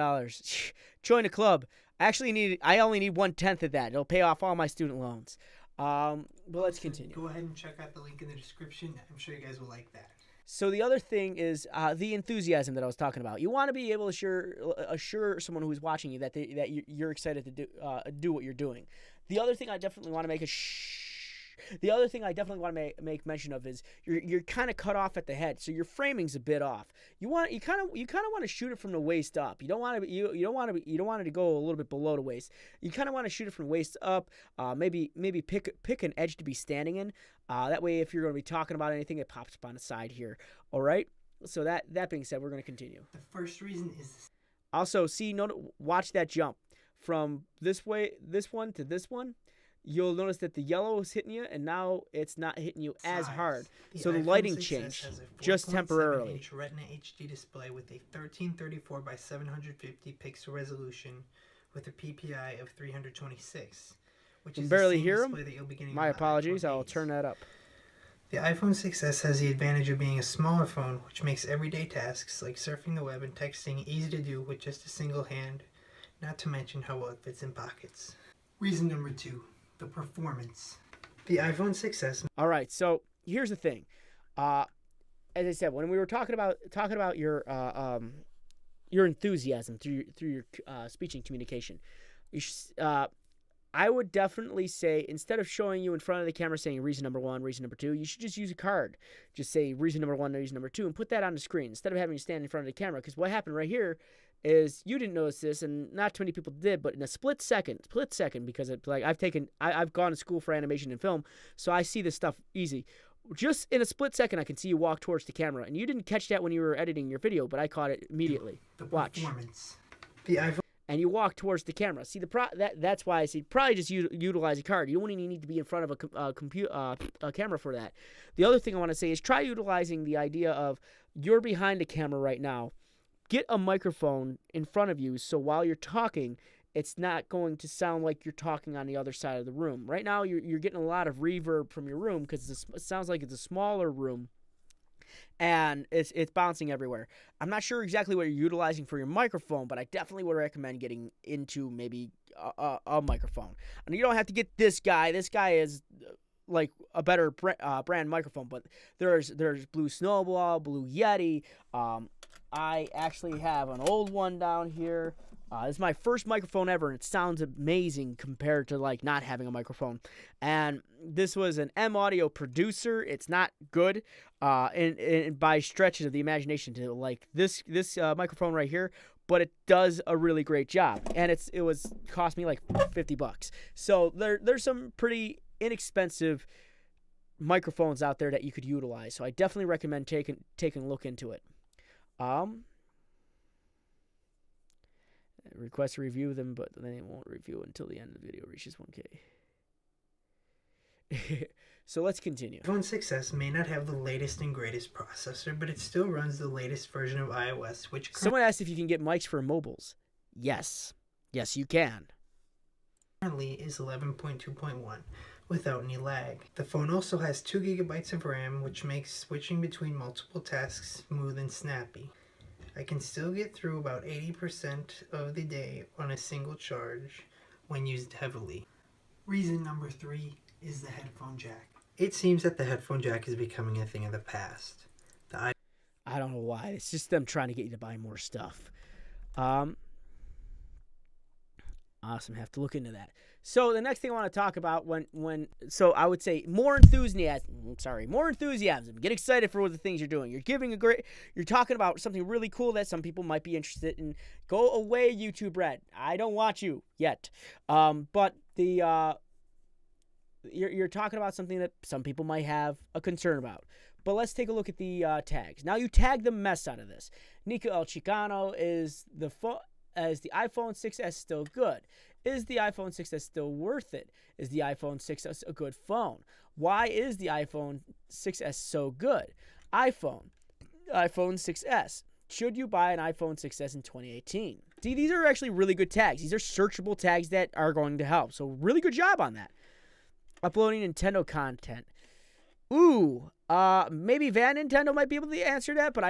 S1: Join the club. I only need 1/10 of that. It'll pay off all my student loans. But let's continue.
S5: Go ahead and check out the link in the description. I'm sure you guys will like that.
S1: So the other thing is the enthusiasm that I was talking about. You want to be able to assure someone who's watching you that you're excited to do what you're doing. The other thing I definitely want to make The other thing I definitely want to make mention of is you're kind of cut off at the head, so your framing's a bit off. You kind of want to shoot it from the waist up. You don't want it to go a little bit below the waist. You kind of want to shoot it from the waist up. Maybe pick an edge to be standing in. That way, if you're going to be talking about anything, it pops up on the side here. All right. So that being said, we're going to continue.
S5: The first reason is
S1: also watch that jump from this one to this one. You'll notice that the yellow is hitting you, and now it's not hitting you as hard. So the lighting changed just temporarily.
S5: 4.7-inch Retina HD display with a 1334 by 750 pixel resolution with a PPI of 326, which is
S1: barely
S5: the same
S1: hear
S5: display that you'll be getting.
S1: My
S5: on the
S1: apologies.
S5: iPhone
S1: I'll
S5: 8s.
S1: turn that up.
S5: The iPhone 6s has the advantage of being a smaller phone, which makes everyday tasks like surfing the web and texting easy to do with just a single hand, not to mention how well it fits in pockets. Reason number 2, the performance. The iPhone 6s.
S1: All right, so here's the thing. As I said, when we were talking about your enthusiasm through your speech and communication, I would definitely say, instead of showing you in front of the camera saying reason number 1, reason number 2, you should just use a card. Just say reason number 1, reason number 2, and put that on the screen instead of having to stand in front of the camera. Because what happened right here is you didn't notice this, and not too many people did, but in a split second, because it's like I've gone to school for animation and film, so I see this stuff easy. Just in a split second, I can see you walk towards the camera, and you didn't catch that when you were editing your video, but I caught it immediately. Watch.
S5: Performance. The iPhone.
S1: And you walk towards the camera. See, that's why I say probably just utilize a card. You don't even need to be in front of a camera for that. The other thing I want to say is try utilizing the idea of you're behind a camera right now. Get a microphone in front of you so while you're talking, it's not going to sound like you're talking on the other side of the room. Right now, you're getting a lot of reverb from your room because it sounds like it's a smaller room. And it's bouncing everywhere. I'm not sure exactly what you're utilizing for your microphone, but I definitely would recommend getting into maybe a microphone. And you don't have to get this guy. This guy is like a better brand microphone, but there's Blue Snowball, Blue Yeti. I actually have an old one down here. This is my first microphone ever, and it sounds amazing compared to like not having a microphone. And this was an M Audio producer. It's not good, and by stretches of the imagination to like this microphone right here, but it does a really great job. And it cost me like $50. So there's some pretty inexpensive microphones out there that you could utilize. So I definitely recommend taking a look into it. Request to review them, but then it won't review until the end of the video reaches 1K. So let's continue.
S5: iPhone 6s may not have the latest and greatest processor, but it still runs the latest version of iOS, which
S1: someone asked if you can get mics for mobiles. Yes, you can.
S5: Currently is 11.2.1 without any lag. The phone also has 2 GB of RAM, which makes switching between multiple tasks smooth and snappy. I can still get through about 80% of the day on a single charge when used heavily. Reason number 3 is the headphone jack. It seems that the headphone jack is becoming a thing of the past. I
S1: don't know why. It's just them trying to get you to buy more stuff. Awesome. Have to look into that. So the next thing I want to talk about so I would say more enthusiasm. Get excited for what the things you're doing. You're talking about something really cool that some people might be interested in. Go away, YouTube Red. I don't want you yet. But you're talking about something that some people might have a concern about. But let's take a look at the tags. Now you tag the mess out of this. Nico El Chicano is the iPhone 6s still good? Is the iPhone 6s still worth it? Is the iPhone 6s a good phone? Why is the iPhone 6s so good? iPhone 6s. Should you buy an iPhone 6s in 2018? See, these are actually really good tags. These are searchable tags that are going to help. So really good job on that. Uploading Nintendo content. Ooh, maybe Van Nintendo might be able to answer that, but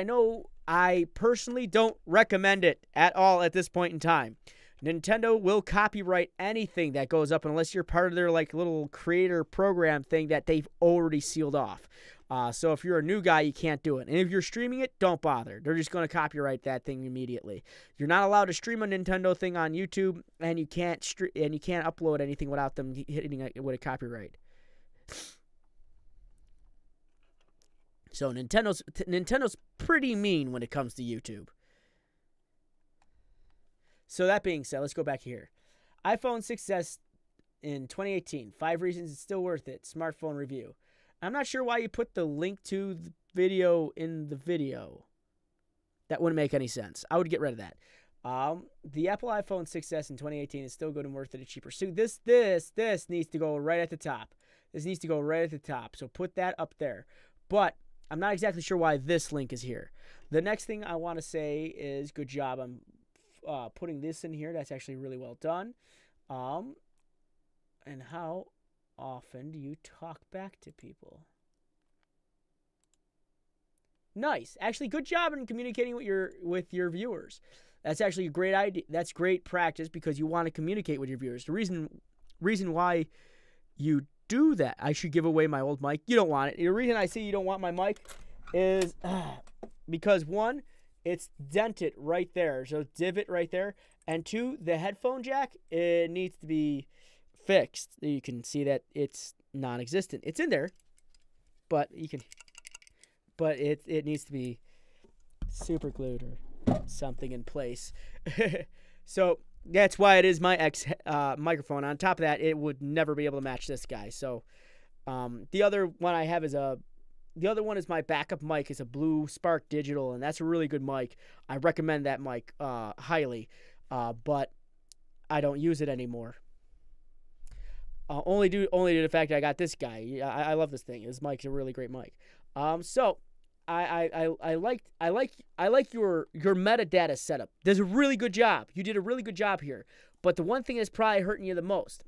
S1: I personally don't recommend it at all at this point in time. Nintendo will copyright anything that goes up unless you're part of their like little creator program thing that they've already sealed off. So if you're a new guy, you can't do it. And if you're streaming it, don't bother. They're just going to copyright that thing immediately. You're not allowed to stream a Nintendo thing on YouTube, and you can't upload anything without them hitting it with a copyright. So Nintendo's pretty mean when it comes to YouTube. So that being said, let's go back here. iPhone 6s in 2018. 5 reasons it's still worth it. Smartphone review. I'm not sure why you put the link to the video in the video. That wouldn't make any sense. I would get rid of that. The Apple iPhone 6s in 2018 is still good and worth it at cheaper. So this needs to go right at the top. This needs to go right at the top. So put that up there. But I'm not exactly sure why this link is here. The next thing I want to say is good job on putting this in here. That's actually really well done. And how often do you talk back to people? Nice. Actually, good job in communicating with your viewers. That's actually a great idea. That's great practice because you want to communicate with your viewers. The reason why you do that, I should give away my old mic. You don't want it. The reason I say you don't want my mic is because one, it's dented right there. So divot right there. And two, the headphone jack, it needs to be fixed. You can see that it's non-existent. It's in there, but it needs to be super glued or something in place. So that's why it is my X microphone. On top of that, it would never be able to match this guy. So the other one I have is my backup mic. It's a Blue Spark Digital, and that's a really good mic. I recommend that mic highly, but I don't use it anymore. Only due to the fact that I got this guy. I love this thing. This mic's a really great mic. So I like your metadata setup. Does a really good job. You did a really good job here. But the one thing that's probably hurting you the most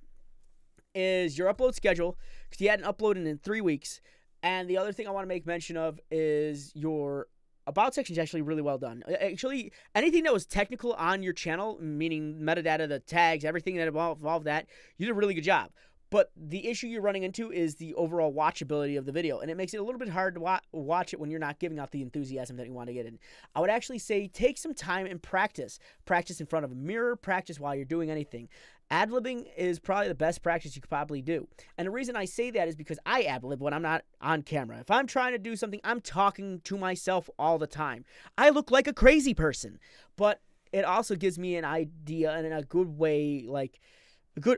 S1: is your upload schedule, because you hadn't uploaded in 3 weeks. And the other thing I want to make mention of is your about section is actually really well done. Actually, anything that was technical on your channel, meaning metadata, the tags, everything that involved that, you did a really good job. But the issue you're running into is the overall watchability of the video, and it makes it a little bit hard to watch it when you're not giving out the enthusiasm that you want to get in. I would actually say take some time and practice. Practice in front of a mirror, practice while you're doing anything. Ad-libbing is probably the best practice you could probably do. And the reason I say that is because I ad-lib when I'm not on camera. If I'm trying to do something, I'm talking to myself all the time. I look like a crazy person, but it also gives me an idea and a good way, like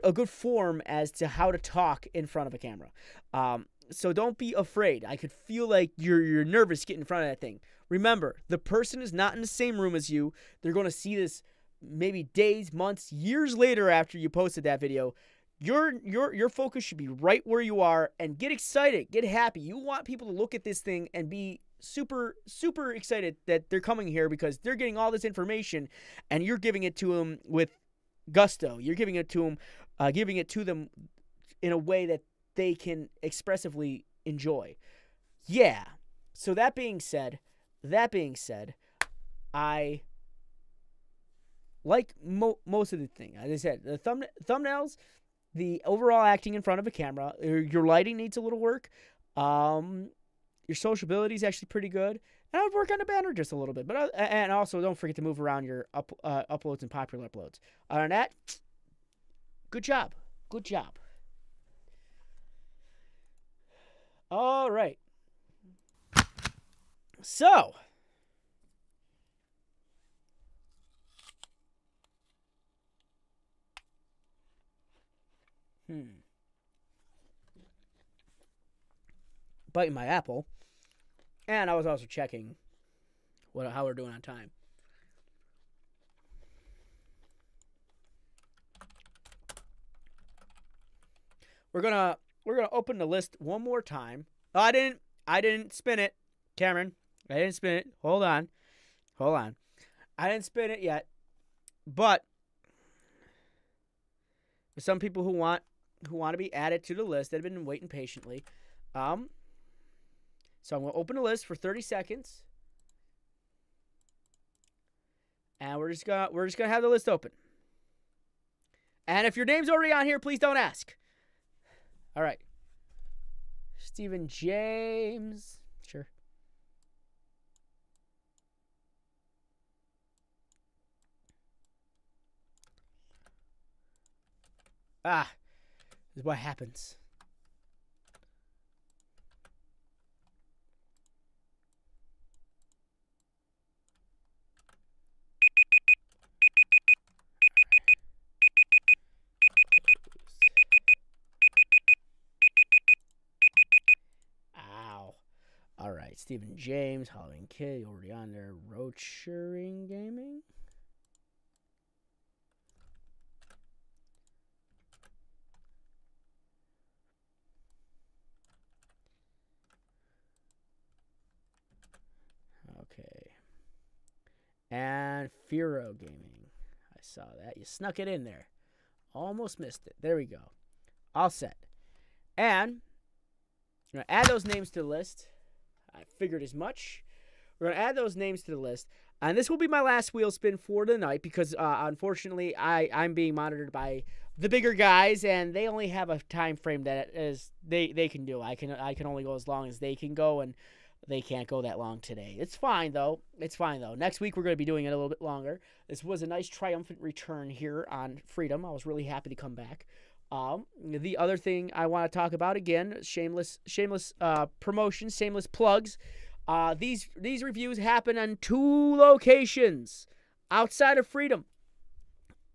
S1: a good form as to how to talk in front of a camera. So don't be afraid. I could feel like you're nervous getting in front of that thing. Remember, the person is not in the same room as you. They're going to see this maybe days, months, years later after you posted that video. Your focus should be right where you are, and get excited, get happy. You want people to look at this thing and be super, super excited that they're coming here because they're getting all this information and you're giving it to them with gusto. You're giving it to them in a way that they can expressively enjoy. Yeah. So that being said, I like most of the thing. As I said, the thumbnails, the overall acting in front of a camera, your lighting needs a little work. Your sociability is actually pretty good. And I would work on the banner just a little bit. But and also don't forget to move around your uploads and popular uploads. Other than that, good job. Good job. All right. So, biting my apple. And I was also checking how we're doing on time. We're gonna open the list one more time. Oh, I didn't spin it, Cameron. I didn't spin it. Hold on. I didn't spin it yet. But there's some people who want to be added to the list that have been waiting patiently. So I'm going to open the list for 30 seconds. And we're just going to have the list open. And if your name's already on here, please don't ask. All right. Stephen James. Sure. This is what happens. right, Stephen James, Halloween Kid, already on there. Roachering Gaming. Okay. And Firo Gaming. I saw that. You snuck it in there. Almost missed it. There we go. All set. And we're going to add those names to the list. I figured as much. We're going to add those names to the list. And this will be my last wheel spin for the night because, unfortunately, I'm being monitored by the bigger guys, and they only have a time frame that is they can do. I can only go as long as they can go, and they can't go that long today. It's fine, though. It's fine, though. Next week, we're going to be doing it a little bit longer. This was a nice triumphant return here on Freedom. I was really happy to come back. The other thing I want to talk about, again, shameless promotions, shameless plugs. These reviews happen on 2 locations outside of Freedom.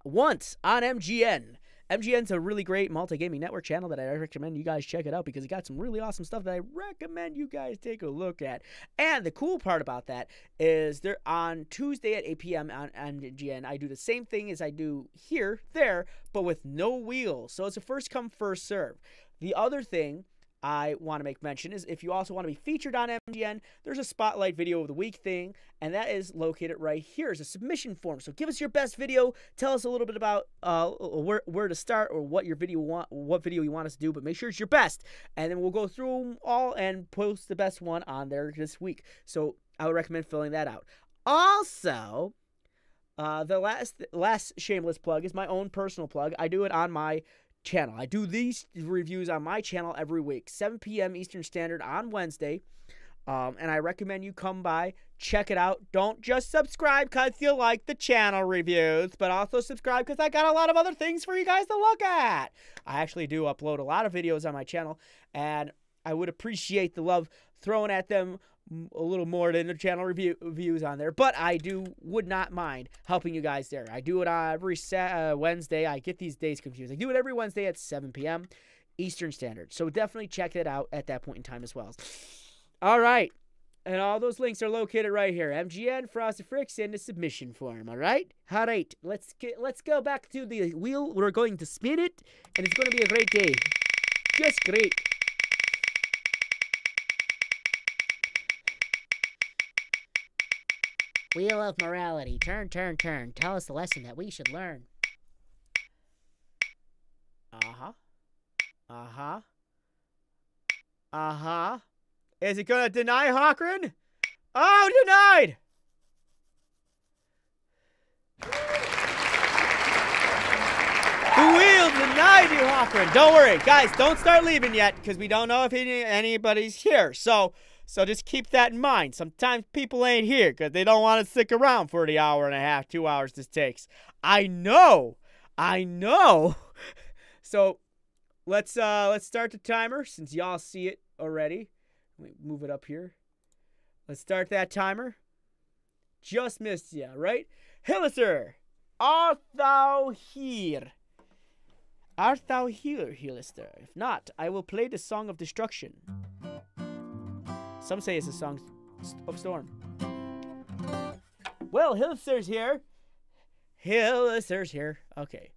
S1: Once on MGN. MGN's a really great multi-gaming network channel that I recommend you guys check it out because it got some really awesome stuff that I recommend you guys take a look at. And the cool part about that is they're on Tuesday at 8 p.m. on MGN. I do the same thing as I do there, but with no wheels. So it's a first come, first serve. The other thing I want to make mention is if you also want to be featured on MGN, there's a Spotlight Video of the Week thing, and that is located right here. It's a submission form. So give us your best video. Tell us a little bit about where to start or what video you want us to do, but make sure it's your best. And then we'll go through them all and post the best one on there this week. So I would recommend filling that out. Also, the last shameless plug is my own personal plug. I do it on my channel. I do these reviews on my channel every week, 7 p.m. Eastern Standard on Wednesday. And I recommend you come by, check it out. Don't just subscribe because you like the channel reviews, but also subscribe because I got a lot of other things for you guys to look at. I actually do upload a lot of videos on my channel, and I would appreciate the love thrown at them a little more than the channel reviews on there, but I would not mind helping you guys there. I do it every Wednesday. I get these days confused. I do it every Wednesday at 7 p.m. Eastern Standard. So definitely check it out at that point in time as well. All right. And all those links are located right here. MGN, Frosted Fricks, and the submission form. All right? All right. Let's go back to the wheel. We're going to spin it, and it's going to be a great day. Just great. Wheel of morality. Turn, turn, turn. Tell us the lesson that we should learn. Uh-huh. Uh-huh. Uh-huh. Is it going to deny Hockren? Oh, denied! The wheel denied you, Hockren. Don't worry. Guys, don't start leaving yet because we don't know if anybody's here. So just keep that in mind. Sometimes people ain't here because they don't want to stick around for the hour and a half, 2 hours this takes. I know. So let's start the timer since y'all see it already. Let me move it up here. Let's start that timer. Just missed ya, right? Hillister, art thou here? Art thou here, Hillister? If not, I will play the Song of Destruction. Some say it's a song of storm. Well, Hillister's here. Hillister's here. Okay.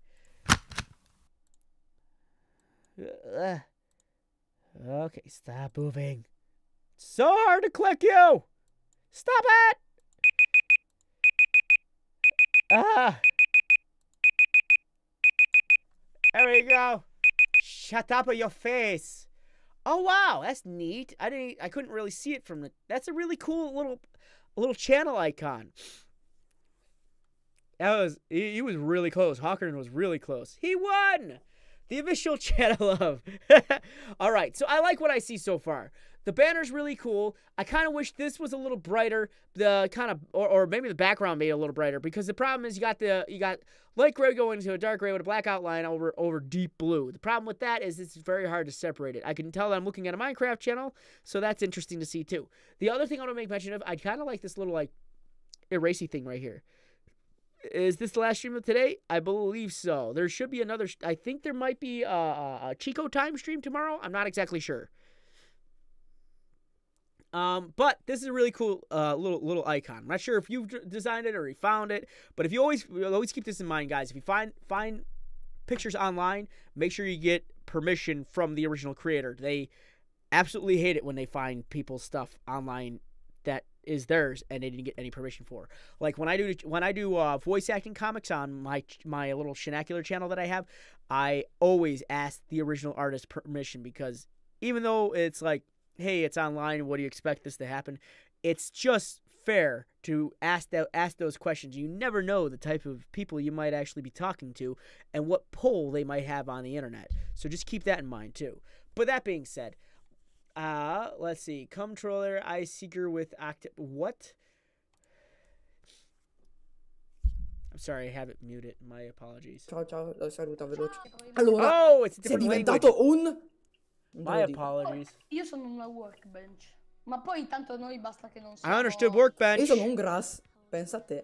S1: Okay, stop moving. It's so hard to click you. Stop it. There we go. Shut up with your face. Oh wow, that's neat. I couldn't really see it from the. That's a really cool little channel icon. He was really close. Hawkern was really close. He won. The official channel of. All right, so I like what I see so far. The banner's really cool. I kind of wish this was a little brighter. The kind of, or maybe the background made it a little brighter because the problem is you got light gray going into a dark gray with a black outline over deep blue. The problem with that is it's very hard to separate it. I can tell that I'm looking at a Minecraft channel, so that's interesting to see too. The other thing I want to make mention of, I kind of like this little like erasey thing right here. Is this the last stream of today? I believe so. There should be another. I think there might be a Chico time stream tomorrow. I'm not exactly sure. But this is a really cool little icon. I'm not sure if you've designed it or you found it, but if you always keep this in mind, guys. If you find pictures online, make sure you get permission from the original creator. They absolutely hate it when they find people's stuff online that is theirs and they didn't get any permission for. Like when I do voice acting comics on my little Shinacular channel that I have, I always ask the original artist permission, because even though it's like, hey, it's online, what do you expect this to happen? It's just fair to ask those questions. You never know the type of people you might actually be talking to and what pull they might have on the internet. So just keep that in mind too. But that being said, let's see. Controller, Eye Seeker with what? I'm sorry, I have it muted. My apologies.
S6: Ciao, lo saluta veloce. Allora,
S1: Oh, it's a
S6: sei
S1: different
S6: diventato
S1: language.
S6: un...
S1: My apologies.
S7: Io sono una workbench. Ma poi tanto noi basta che non
S1: I
S7: siamo...
S1: understood workbench.
S6: Io sono un grass, pensa a te.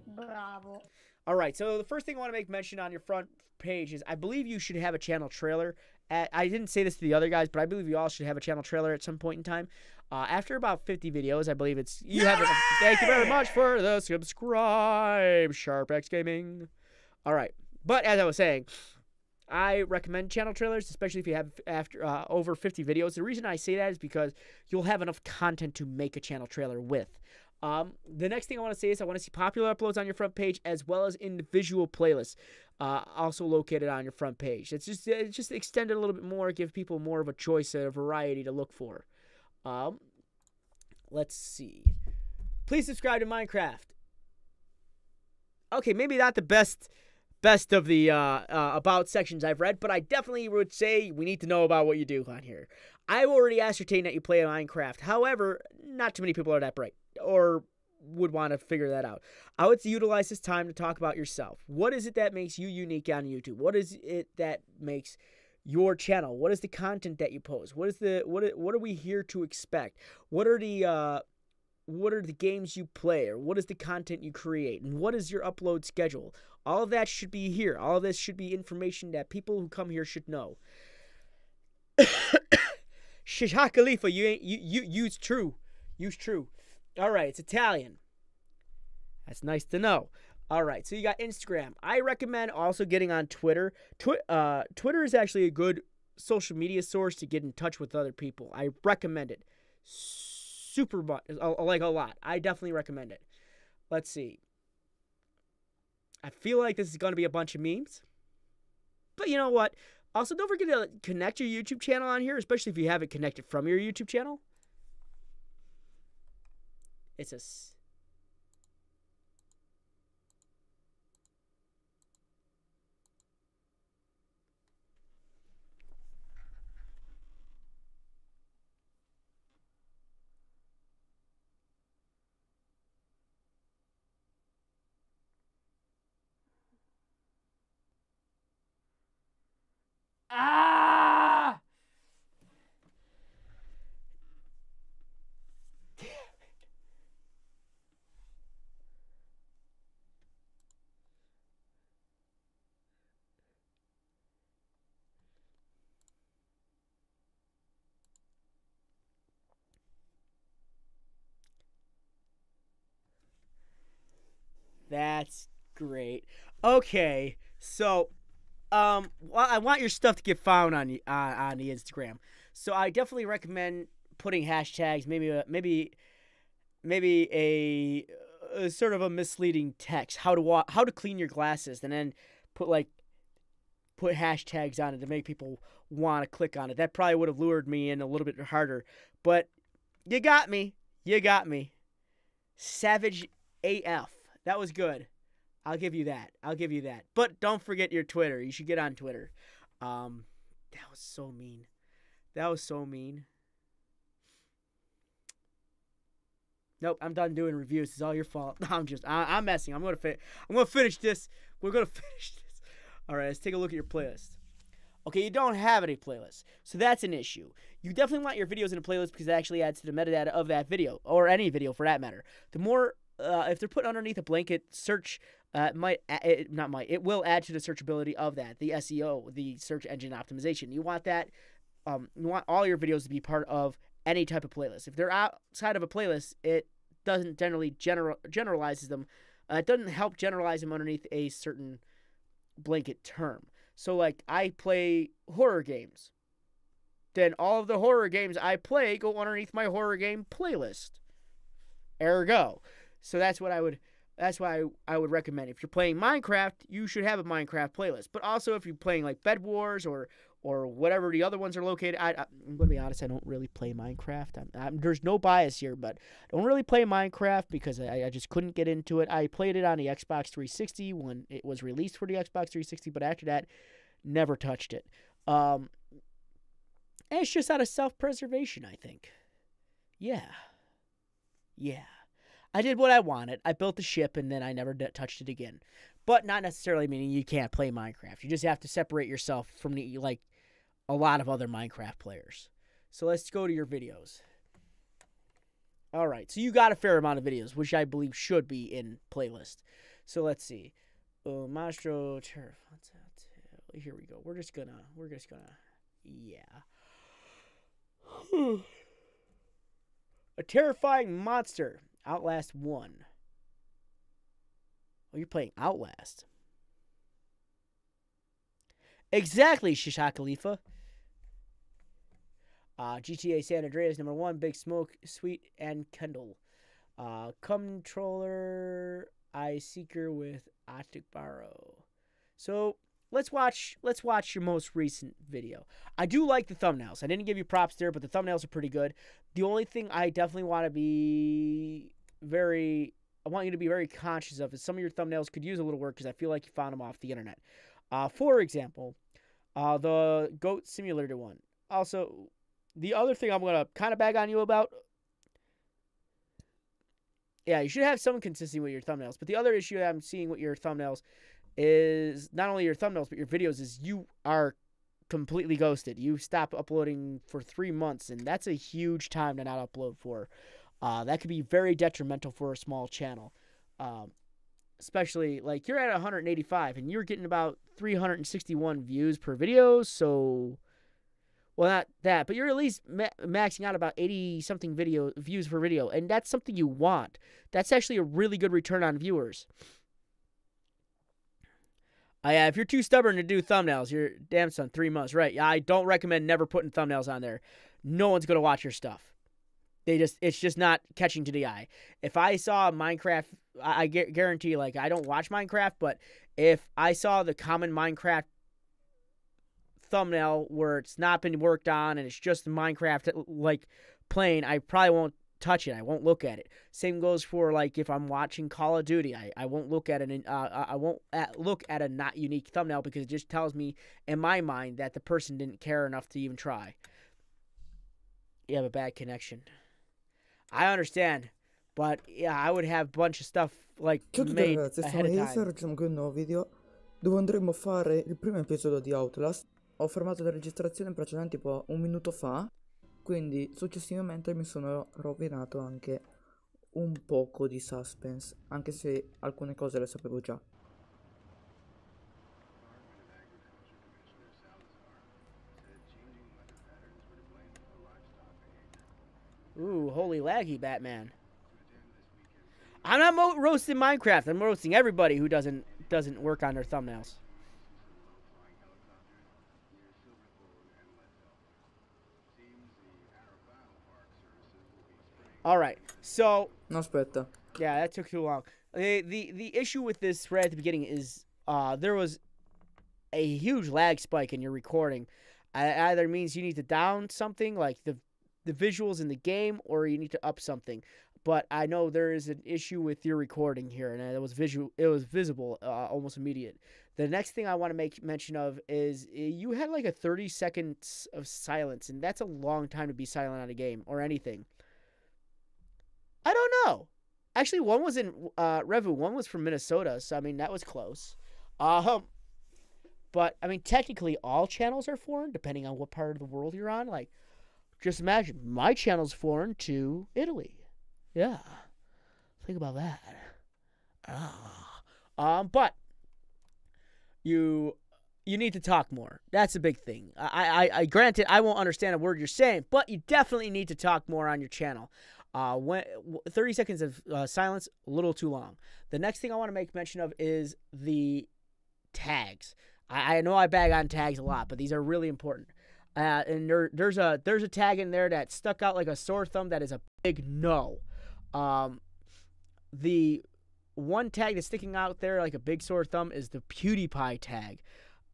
S7: Bravo.
S1: All right, so the first thing I want to make mention on your front page is I believe you should have a channel trailer. I didn't say this to the other guys, but I believe you all should have a channel trailer at some point in time. After about 50 videos, I believe it's... You have it. Thank you very much for the subscribe, Sharp X Gaming. All right, but as I was saying, I recommend channel trailers, especially if you have over 50 videos. The reason I say that is because you'll have enough content to make a channel trailer with. The next thing I want to say is I want to see popular uploads on your front page as well as individual playlists also located on your front page. It's just extend it a little bit more, give people more of a choice and a variety to look for. Let's see. Please subscribe to Minecraft. Okay, maybe not the best of the about sections I've read, but I definitely would say we need to know about what you do on here. I've already ascertained that you play Minecraft. However, not too many people are that bright or would want to figure that out. I would utilize this time to talk about yourself. What is it that makes you unique on YouTube? What is it that makes your channel? What is the content that you post? What are we here to expect? What are the games you play, or what is the content you create, and what is your upload schedule? All of that should be here. All of this should be information that people who come here should know. Shah Khalifa, you use true. Use true. All right, it's Italian. That's nice to know. All right, so you got Instagram. I recommend also getting on Twitter. Twitter is actually a good social media source to get in touch with other people. I recommend it super much, like a lot. I definitely recommend it. Let's see. I feel like this is going to be a bunch of memes. But you know what? Also, don't forget to connect your YouTube channel on here, especially if you have it connected from your YouTube channel. It's a... Ah! Damn it. That's great. Okay, so well, I want your stuff to get found on the Instagram. So I definitely recommend putting hashtags, maybe a sort of a misleading text, how to clean your glasses, and then put hashtags on it to make people want to click on it. That probably would have lured me in a little bit harder, but you got me. Savage AF. That was good. I'll give you that. But don't forget your Twitter. You should get on Twitter. That was so mean. Nope, I'm done doing reviews. It's all your fault. No, I'm messing. I'm gonna finish this. We're gonna finish this. All right, let's take a look at your playlist. Okay, you don't have any playlists, so that's an issue. You definitely want your videos in a playlist because it actually adds to the metadata of that video, or any video for that matter. The more, if they're put underneath a blanket search, it will add to the searchability of that, the SEO, the search engine optimization. You want that, you want all your videos to be part of any type of playlist. If they're outside of a playlist, it doesn't generally generalizes them. It doesn't help generalize them underneath a certain blanket term. So, like, I play horror games. Then all of the horror games I play go underneath my horror game playlist. Ergo. So that's why I would recommend. If you're playing Minecraft, you should have a Minecraft playlist. But also if you're playing like Bed Wars or whatever the other ones are located, I'm going to be honest, I don't really play Minecraft. There's no bias here, but I don't really play Minecraft because I just couldn't get into it. I played it on the Xbox 360 when it was released for the Xbox 360, but after that, never touched it. And it's just out of self-preservation, I think. Yeah. I did what I wanted. I built the ship, and then I never touched it again. But not necessarily meaning you can't play Minecraft. You just have to separate yourself from a lot of other Minecraft players. So let's go to your videos. All right, so you got a fair amount of videos, which I believe should be in playlist. So let's see. Monstro Terra. Here we go. We're just gonna, yeah. A terrifying monster. Outlast 1. Oh, you're playing Outlast. Exactly, Shisha Khalifa. GTA San Andreas #1. Big Smoke, Sweet, and Kendall. Controller, Eye Seeker with Optic Barrow. So let's watch your most recent video. I do like the thumbnails. I didn't give you props there, but the thumbnails are pretty good. The only thing I definitely want to be I want you to be very conscious of is some of your thumbnails could use a little work because I feel like you found them off the internet. For example, the Goat Simulator one. Also, the other thing I'm going to kind of bag on you about, yeah, you should have some consistency with your thumbnails. But the other issue that I'm seeing with your thumbnails is not only your thumbnails, but your videos is you are completely ghosted. You stop uploading for 3 months, and that's a huge time to not upload for. That could be very detrimental for a small channel. Especially, like, you're at 185, and you're getting about 361 views per video, so... Well, not that, but you're at least maxing out about 80-something views per video, and that's something you want. That's actually a really good return on viewers. Yeah, if you're too stubborn to do thumbnails, you're damn son, 3 months, right? Yeah, I don't recommend never putting thumbnails on there. No one's gonna watch your stuff. It's just not catching to the eye. If I saw Minecraft, I guarantee, like, I don't watch Minecraft, but if I saw the common Minecraft thumbnail where it's not been worked on and it's just Minecraft, like, playing, I probably won't touch it. I won't look at it. Same goes for, like, if I'm watching Call of Duty, I won't look at it. I won't look at a not unique thumbnail because it just tells me in my mind that the person didn't care enough to even try. You have a bad connection. I understand, but yeah, I would have a bunch of stuff like
S6: Ciao a tutti
S1: made
S6: ragazzi,
S1: ahead
S6: sono
S1: of
S6: Ace e
S1: time.
S6: oggi con un nuovo video dove andremo a fare il primo episodio di Outlast. Ho fermato la registrazione precedente tipo 1 minuto fa, quindi successivamente mi sono rovinato anche un poco di suspense, anche se alcune cose le sapevo già.
S1: Ooh, holy laggy Batman. I'm not roasting Minecraft. I'm roasting everybody who doesn't work on their thumbnails. All right, so
S6: No, aspetta.
S1: yeah, that took too long. The issue with this right at the beginning is there was a huge lag spike in your recording. It either means you need to down something like the visuals in the game, or you need to up something. But I know there is an issue with your recording here, and it was visible, almost immediate. The next thing I want to make mention of is you had like a 30 seconds of silence, and that's a long time to be silent on a game or anything. I don't know. Actually, one was in Revu. One was from Minnesota, so I mean that was close. But I mean technically all channels are foreign, depending on what part of the world you're on. Like, just imagine my channel's foreign to Italy. Yeah, think about that. But you you need to talk more. That's a big thing. I granted, I won't understand a word you're saying, but you definitely need to talk more on your channel. 30 seconds of silence, a little too long. The next thing I want to make mention of is the tags. I know I bag on tags a lot, but these are really important. And there's a tag in there that stuck out like a sore thumb that is a big no. The one tag that's sticking out there like a big sore thumb is the PewDiePie tag.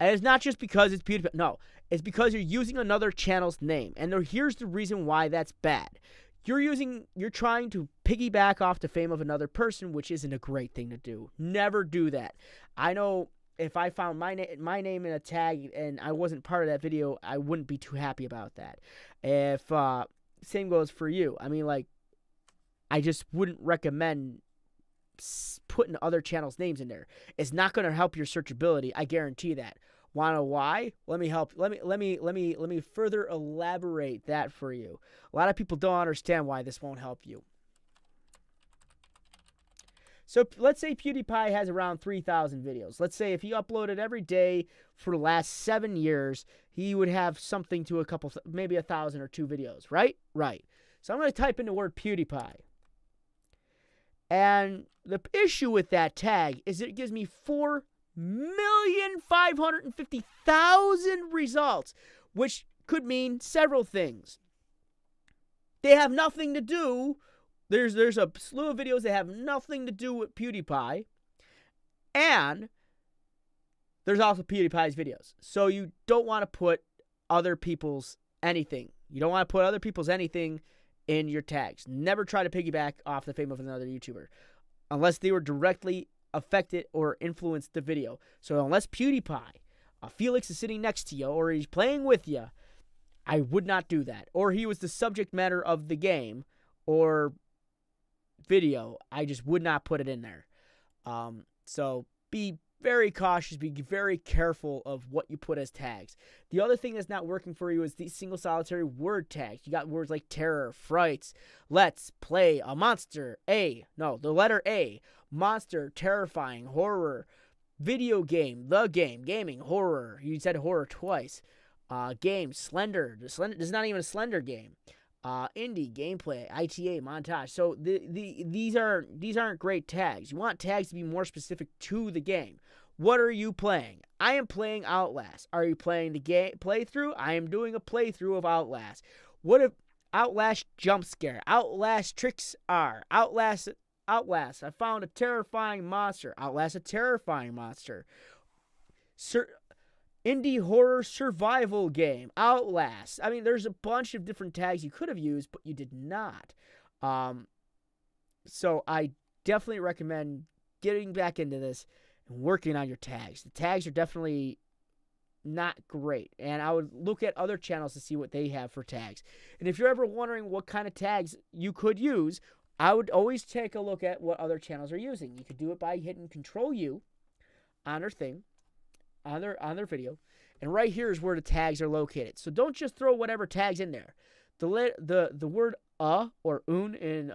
S1: And it's not just because it's PewDiePie. No, it's because you're using another channel's name. And here's the reason why that's bad. You're trying to piggyback off the fame of another person, which isn't a great thing to do. Never do that. I know if I found my name in a tag and I wasn't part of that video, I wouldn't be too happy about that. If same goes for you. I mean, like, I just wouldn't recommend putting other channels' names in there. It's not going to help your searchability. I guarantee that. Want to know why? Let me further elaborate that for you. A lot of people don't understand why this won't help you. So let's say PewDiePie has around 3,000 videos. Let's say if he uploaded every day for the last 7 years, he would have something to maybe 1,000 or 2 videos, right? Right. So I'm going to type in the word PewDiePie. And the issue with that tag is it gives me 4,550,000 results, which could mean several things. They have nothing to do. There's a slew of videos that have nothing to do with PewDiePie, and there's also PewDiePie's videos. So you don't want to put other people's anything. You don't want to put other people's anything in your tags. Never try to piggyback off the fame of another YouTuber unless they were directly affected or influenced the video. So unless PewDiePie, Felix is sitting next to you or he's playing with you, I would not do that. Or he was the subject matter of the game or video, I just would not put it in there. So be very cautious, be very careful of what you put as tags. The other thing that's not working for you is these single solitary word tags. You got words like terror, frights, let's play, a monster, the letter A, monster, terrifying, horror, video game, the game, gaming, horror. You said horror twice. Game, slender. This is not even a slender game. Indie, gameplay, ITA, montage. So these aren't great tags. You want tags to be more specific to the game. What are you playing? I am playing Outlast. Are you playing the game playthrough? I am doing a playthrough of Outlast. What if Outlast jump scare? Outlast tricks are. Outlast. I found a terrifying monster. Outlast a terrifying monster. Indie horror survival game. Outlast. I mean, there's a bunch of different tags you could have used, but you did not. So I definitely recommend getting back into this and working on your tags. The tags are definitely not great, and I would look at other channels to see what they have for tags. And if you're ever wondering what kind of tags you could use, I would always take a look at what other channels are using. You could do it by hitting Control-U on their thing, on their video, and right here is where the tags are located. So don't just throw whatever tags in there. The word or un in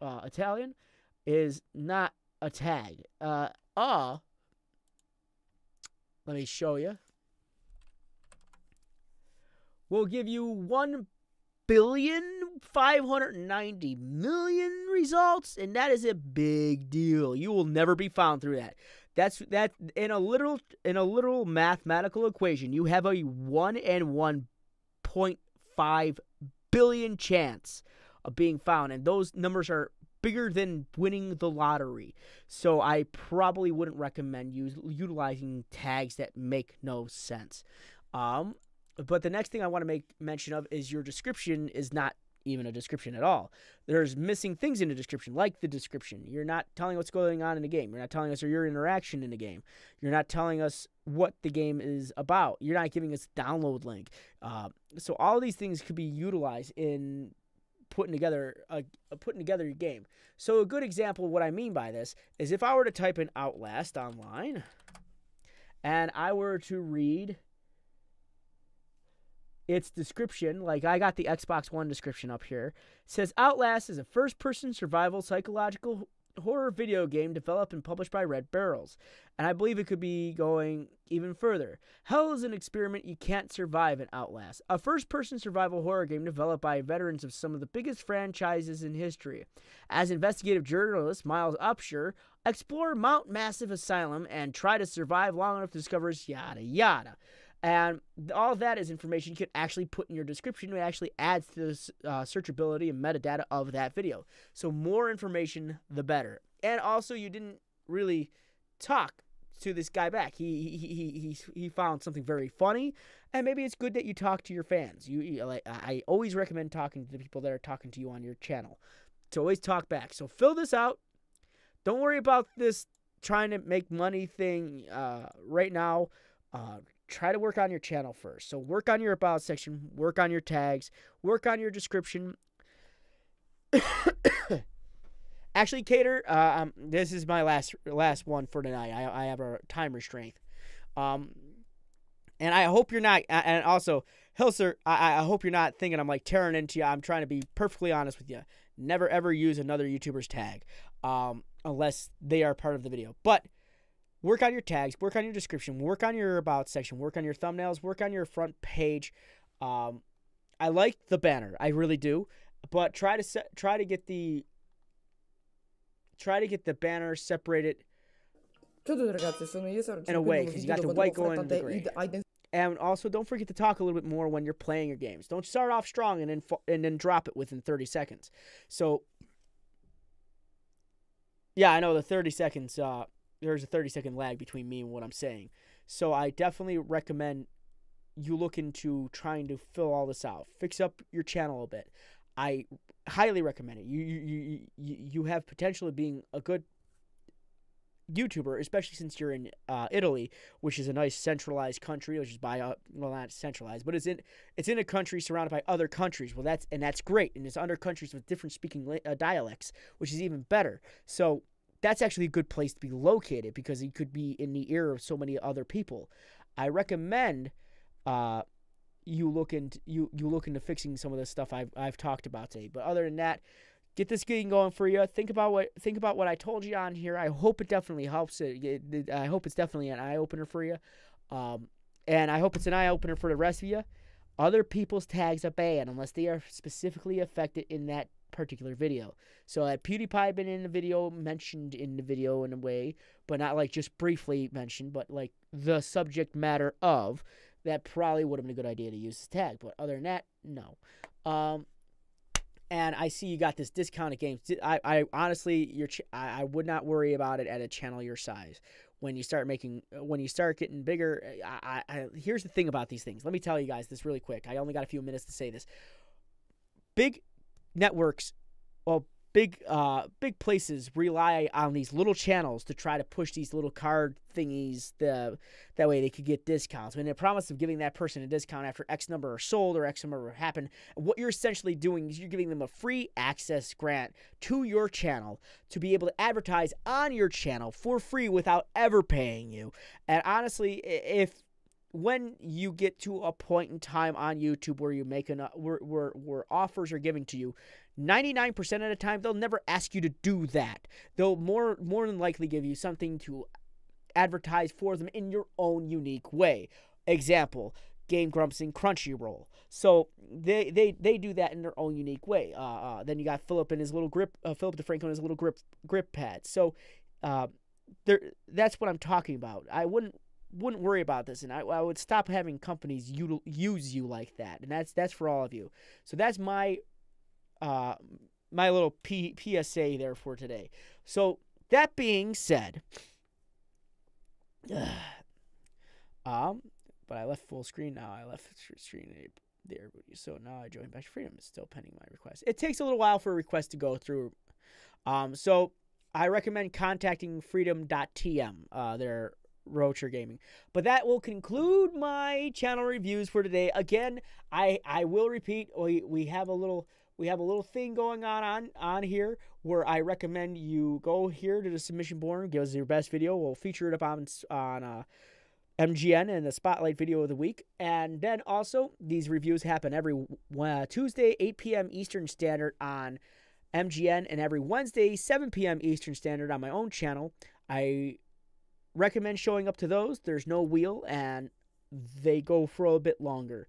S1: Italian is not a tag. Let me show you. We'll give you 1,590,000,000 results, and that is a big deal. You will never be found through that. That's in a literal mathematical equation. You have a 1 in 1.5 billion chance of being found, and those numbers are bigger than winning the lottery. So I probably wouldn't recommend utilizing tags that make no sense. But the next thing I want to make mention of is your description is not even a description at all. There's missing things in the description, like the description. You're not telling what's going on in the game. You're not telling us your interaction in the game. You're not telling us what the game is about. You're not giving us a download link. So all of these things could be utilized in putting together your game. So a good example of what I mean by this is if I were to type in Outlast online and I were to read its description, like I got the Xbox One description up here. It says Outlast is a first-person survival psychological horror video game developed and published by Red Barrels, and I believe it could be going even further. Hell is an experiment you can't survive in Outlast, a first-person survival horror game developed by veterans of some of the biggest franchises in history. As investigative journalist Miles Upshur explore Mount Massive Asylum and try to survive long enough to discover yada yada. And all that is information you can actually put in your description. It actually adds to the searchability and metadata of that video. So more information, the better. And also, you didn't really talk to this guy back. He found something very funny, and maybe it's good that you talk to your fans. I always recommend talking to the people that are talking to you on your channel. To always talk back. So fill this out. Don't worry about this trying to make money thing right now. Try to work on your channel first. So work on your about section, work on your tags, work on your description. Actually, Cater, this is my last one for tonight. I have a time restraint. And I hope you're not, and also, Hilser, I hope you're not thinking I'm like tearing into you. I'm trying to be perfectly honest with you. Never ever use another YouTuber's tag, unless they are part of the video. But work on your tags, work on your description, work on your about section, work on your thumbnails, work on your front page. I like the banner, I really do, but try to get the banner separated in a way, because you got the white going in the gray. And also, don't forget to talk a little bit more when you're playing your games. Don't start off strong and then drop it within 30 seconds. So, yeah, I know the 30 seconds. There's a 30-second lag between me and what I'm saying. So I definitely recommend you look into trying to fill all this out. Fix up your channel a bit. I highly recommend it. You have potential of being a good YouTuber, especially since you're in Italy, which is a nice centralized country, which is well, not centralized, but it's in a country surrounded by other countries. Well, that's great, and it's under countries with different speaking dialects, which is even better. So that's actually a good place to be located because you could be in the ear of so many other people. I recommend you look into fixing some of the stuff I've talked about today. But other than that, get this game going for you. Think about what I told you on here. I hope it definitely helps. I hope it's definitely an eye opener for you, and I hope it's an eye opener for the rest of you. Other people's tags are banned unless they are specifically affected in that particular video. So had PewDiePie been in the video, mentioned in the video in a way, but not like just briefly mentioned, but like the subject matter of, that probably would have been a good idea to use this tag. But other than that, no. And I see you got this discounted games. I honestly, I would not worry about it at a channel your size. When you start getting bigger, here's the thing about these things. Let me tell you guys this really quick. I only got a few minutes to say this. Big networks, well, big places rely on these little channels to try to push these little card thingies. That way they could get discounts. And the promise of giving that person a discount after X number are sold or X number happened. What you're essentially doing is you're giving them a free access grant to your channel to be able to advertise on your channel for free without ever paying you. And honestly, when you get to a point in time on YouTube where you make where offers are given to you, 99% of the time they'll never ask you to do that. They'll more than likely give you something to advertise for them in your own unique way. Example: Game Grumps and Crunchyroll. So they do that in their own unique way. Then you got Philip and his little Philip DeFranco and his little grip pad. So that's what I'm talking about. I wouldn't worry about this, and I would stop having companies use you like that, and that's for all of you. So that's my little PSA there for today. So that being said, but I left full screen now. I left screen there, so now I join Bash Freedom. It's still pending my request. It takes a little while for a request to go through. So I recommend contacting freedom.tm. They're Rocher Gaming. But that will conclude my channel reviews for today. Again, I will repeat, we have a little thing going on here where I recommend you go here to the submission board, give us your best video. We'll feature it up on MGN and the Spotlight Video of the Week. And then also, these reviews happen every Tuesday, 8 p.m. Eastern Standard on MGN and every Wednesday, 7 p.m. Eastern Standard on my own channel. I recommend showing up to those. There's no wheel, and they go for a bit longer.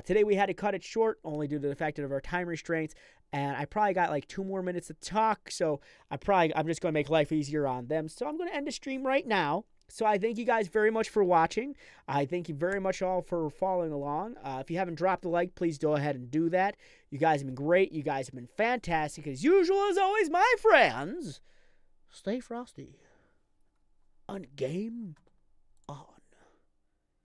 S1: Today we had to cut it short, only due to the fact of our time restraints, and I probably got like 2 more minutes to talk, so I'm just going to make life easier on them. So I'm going to end the stream right now. So I thank you guys very much for watching. I thank you very much all for following along. If you haven't dropped a like, please go ahead and do that. You guys have been great. You guys have been fantastic. As usual, as always, my friends, stay frosty. On game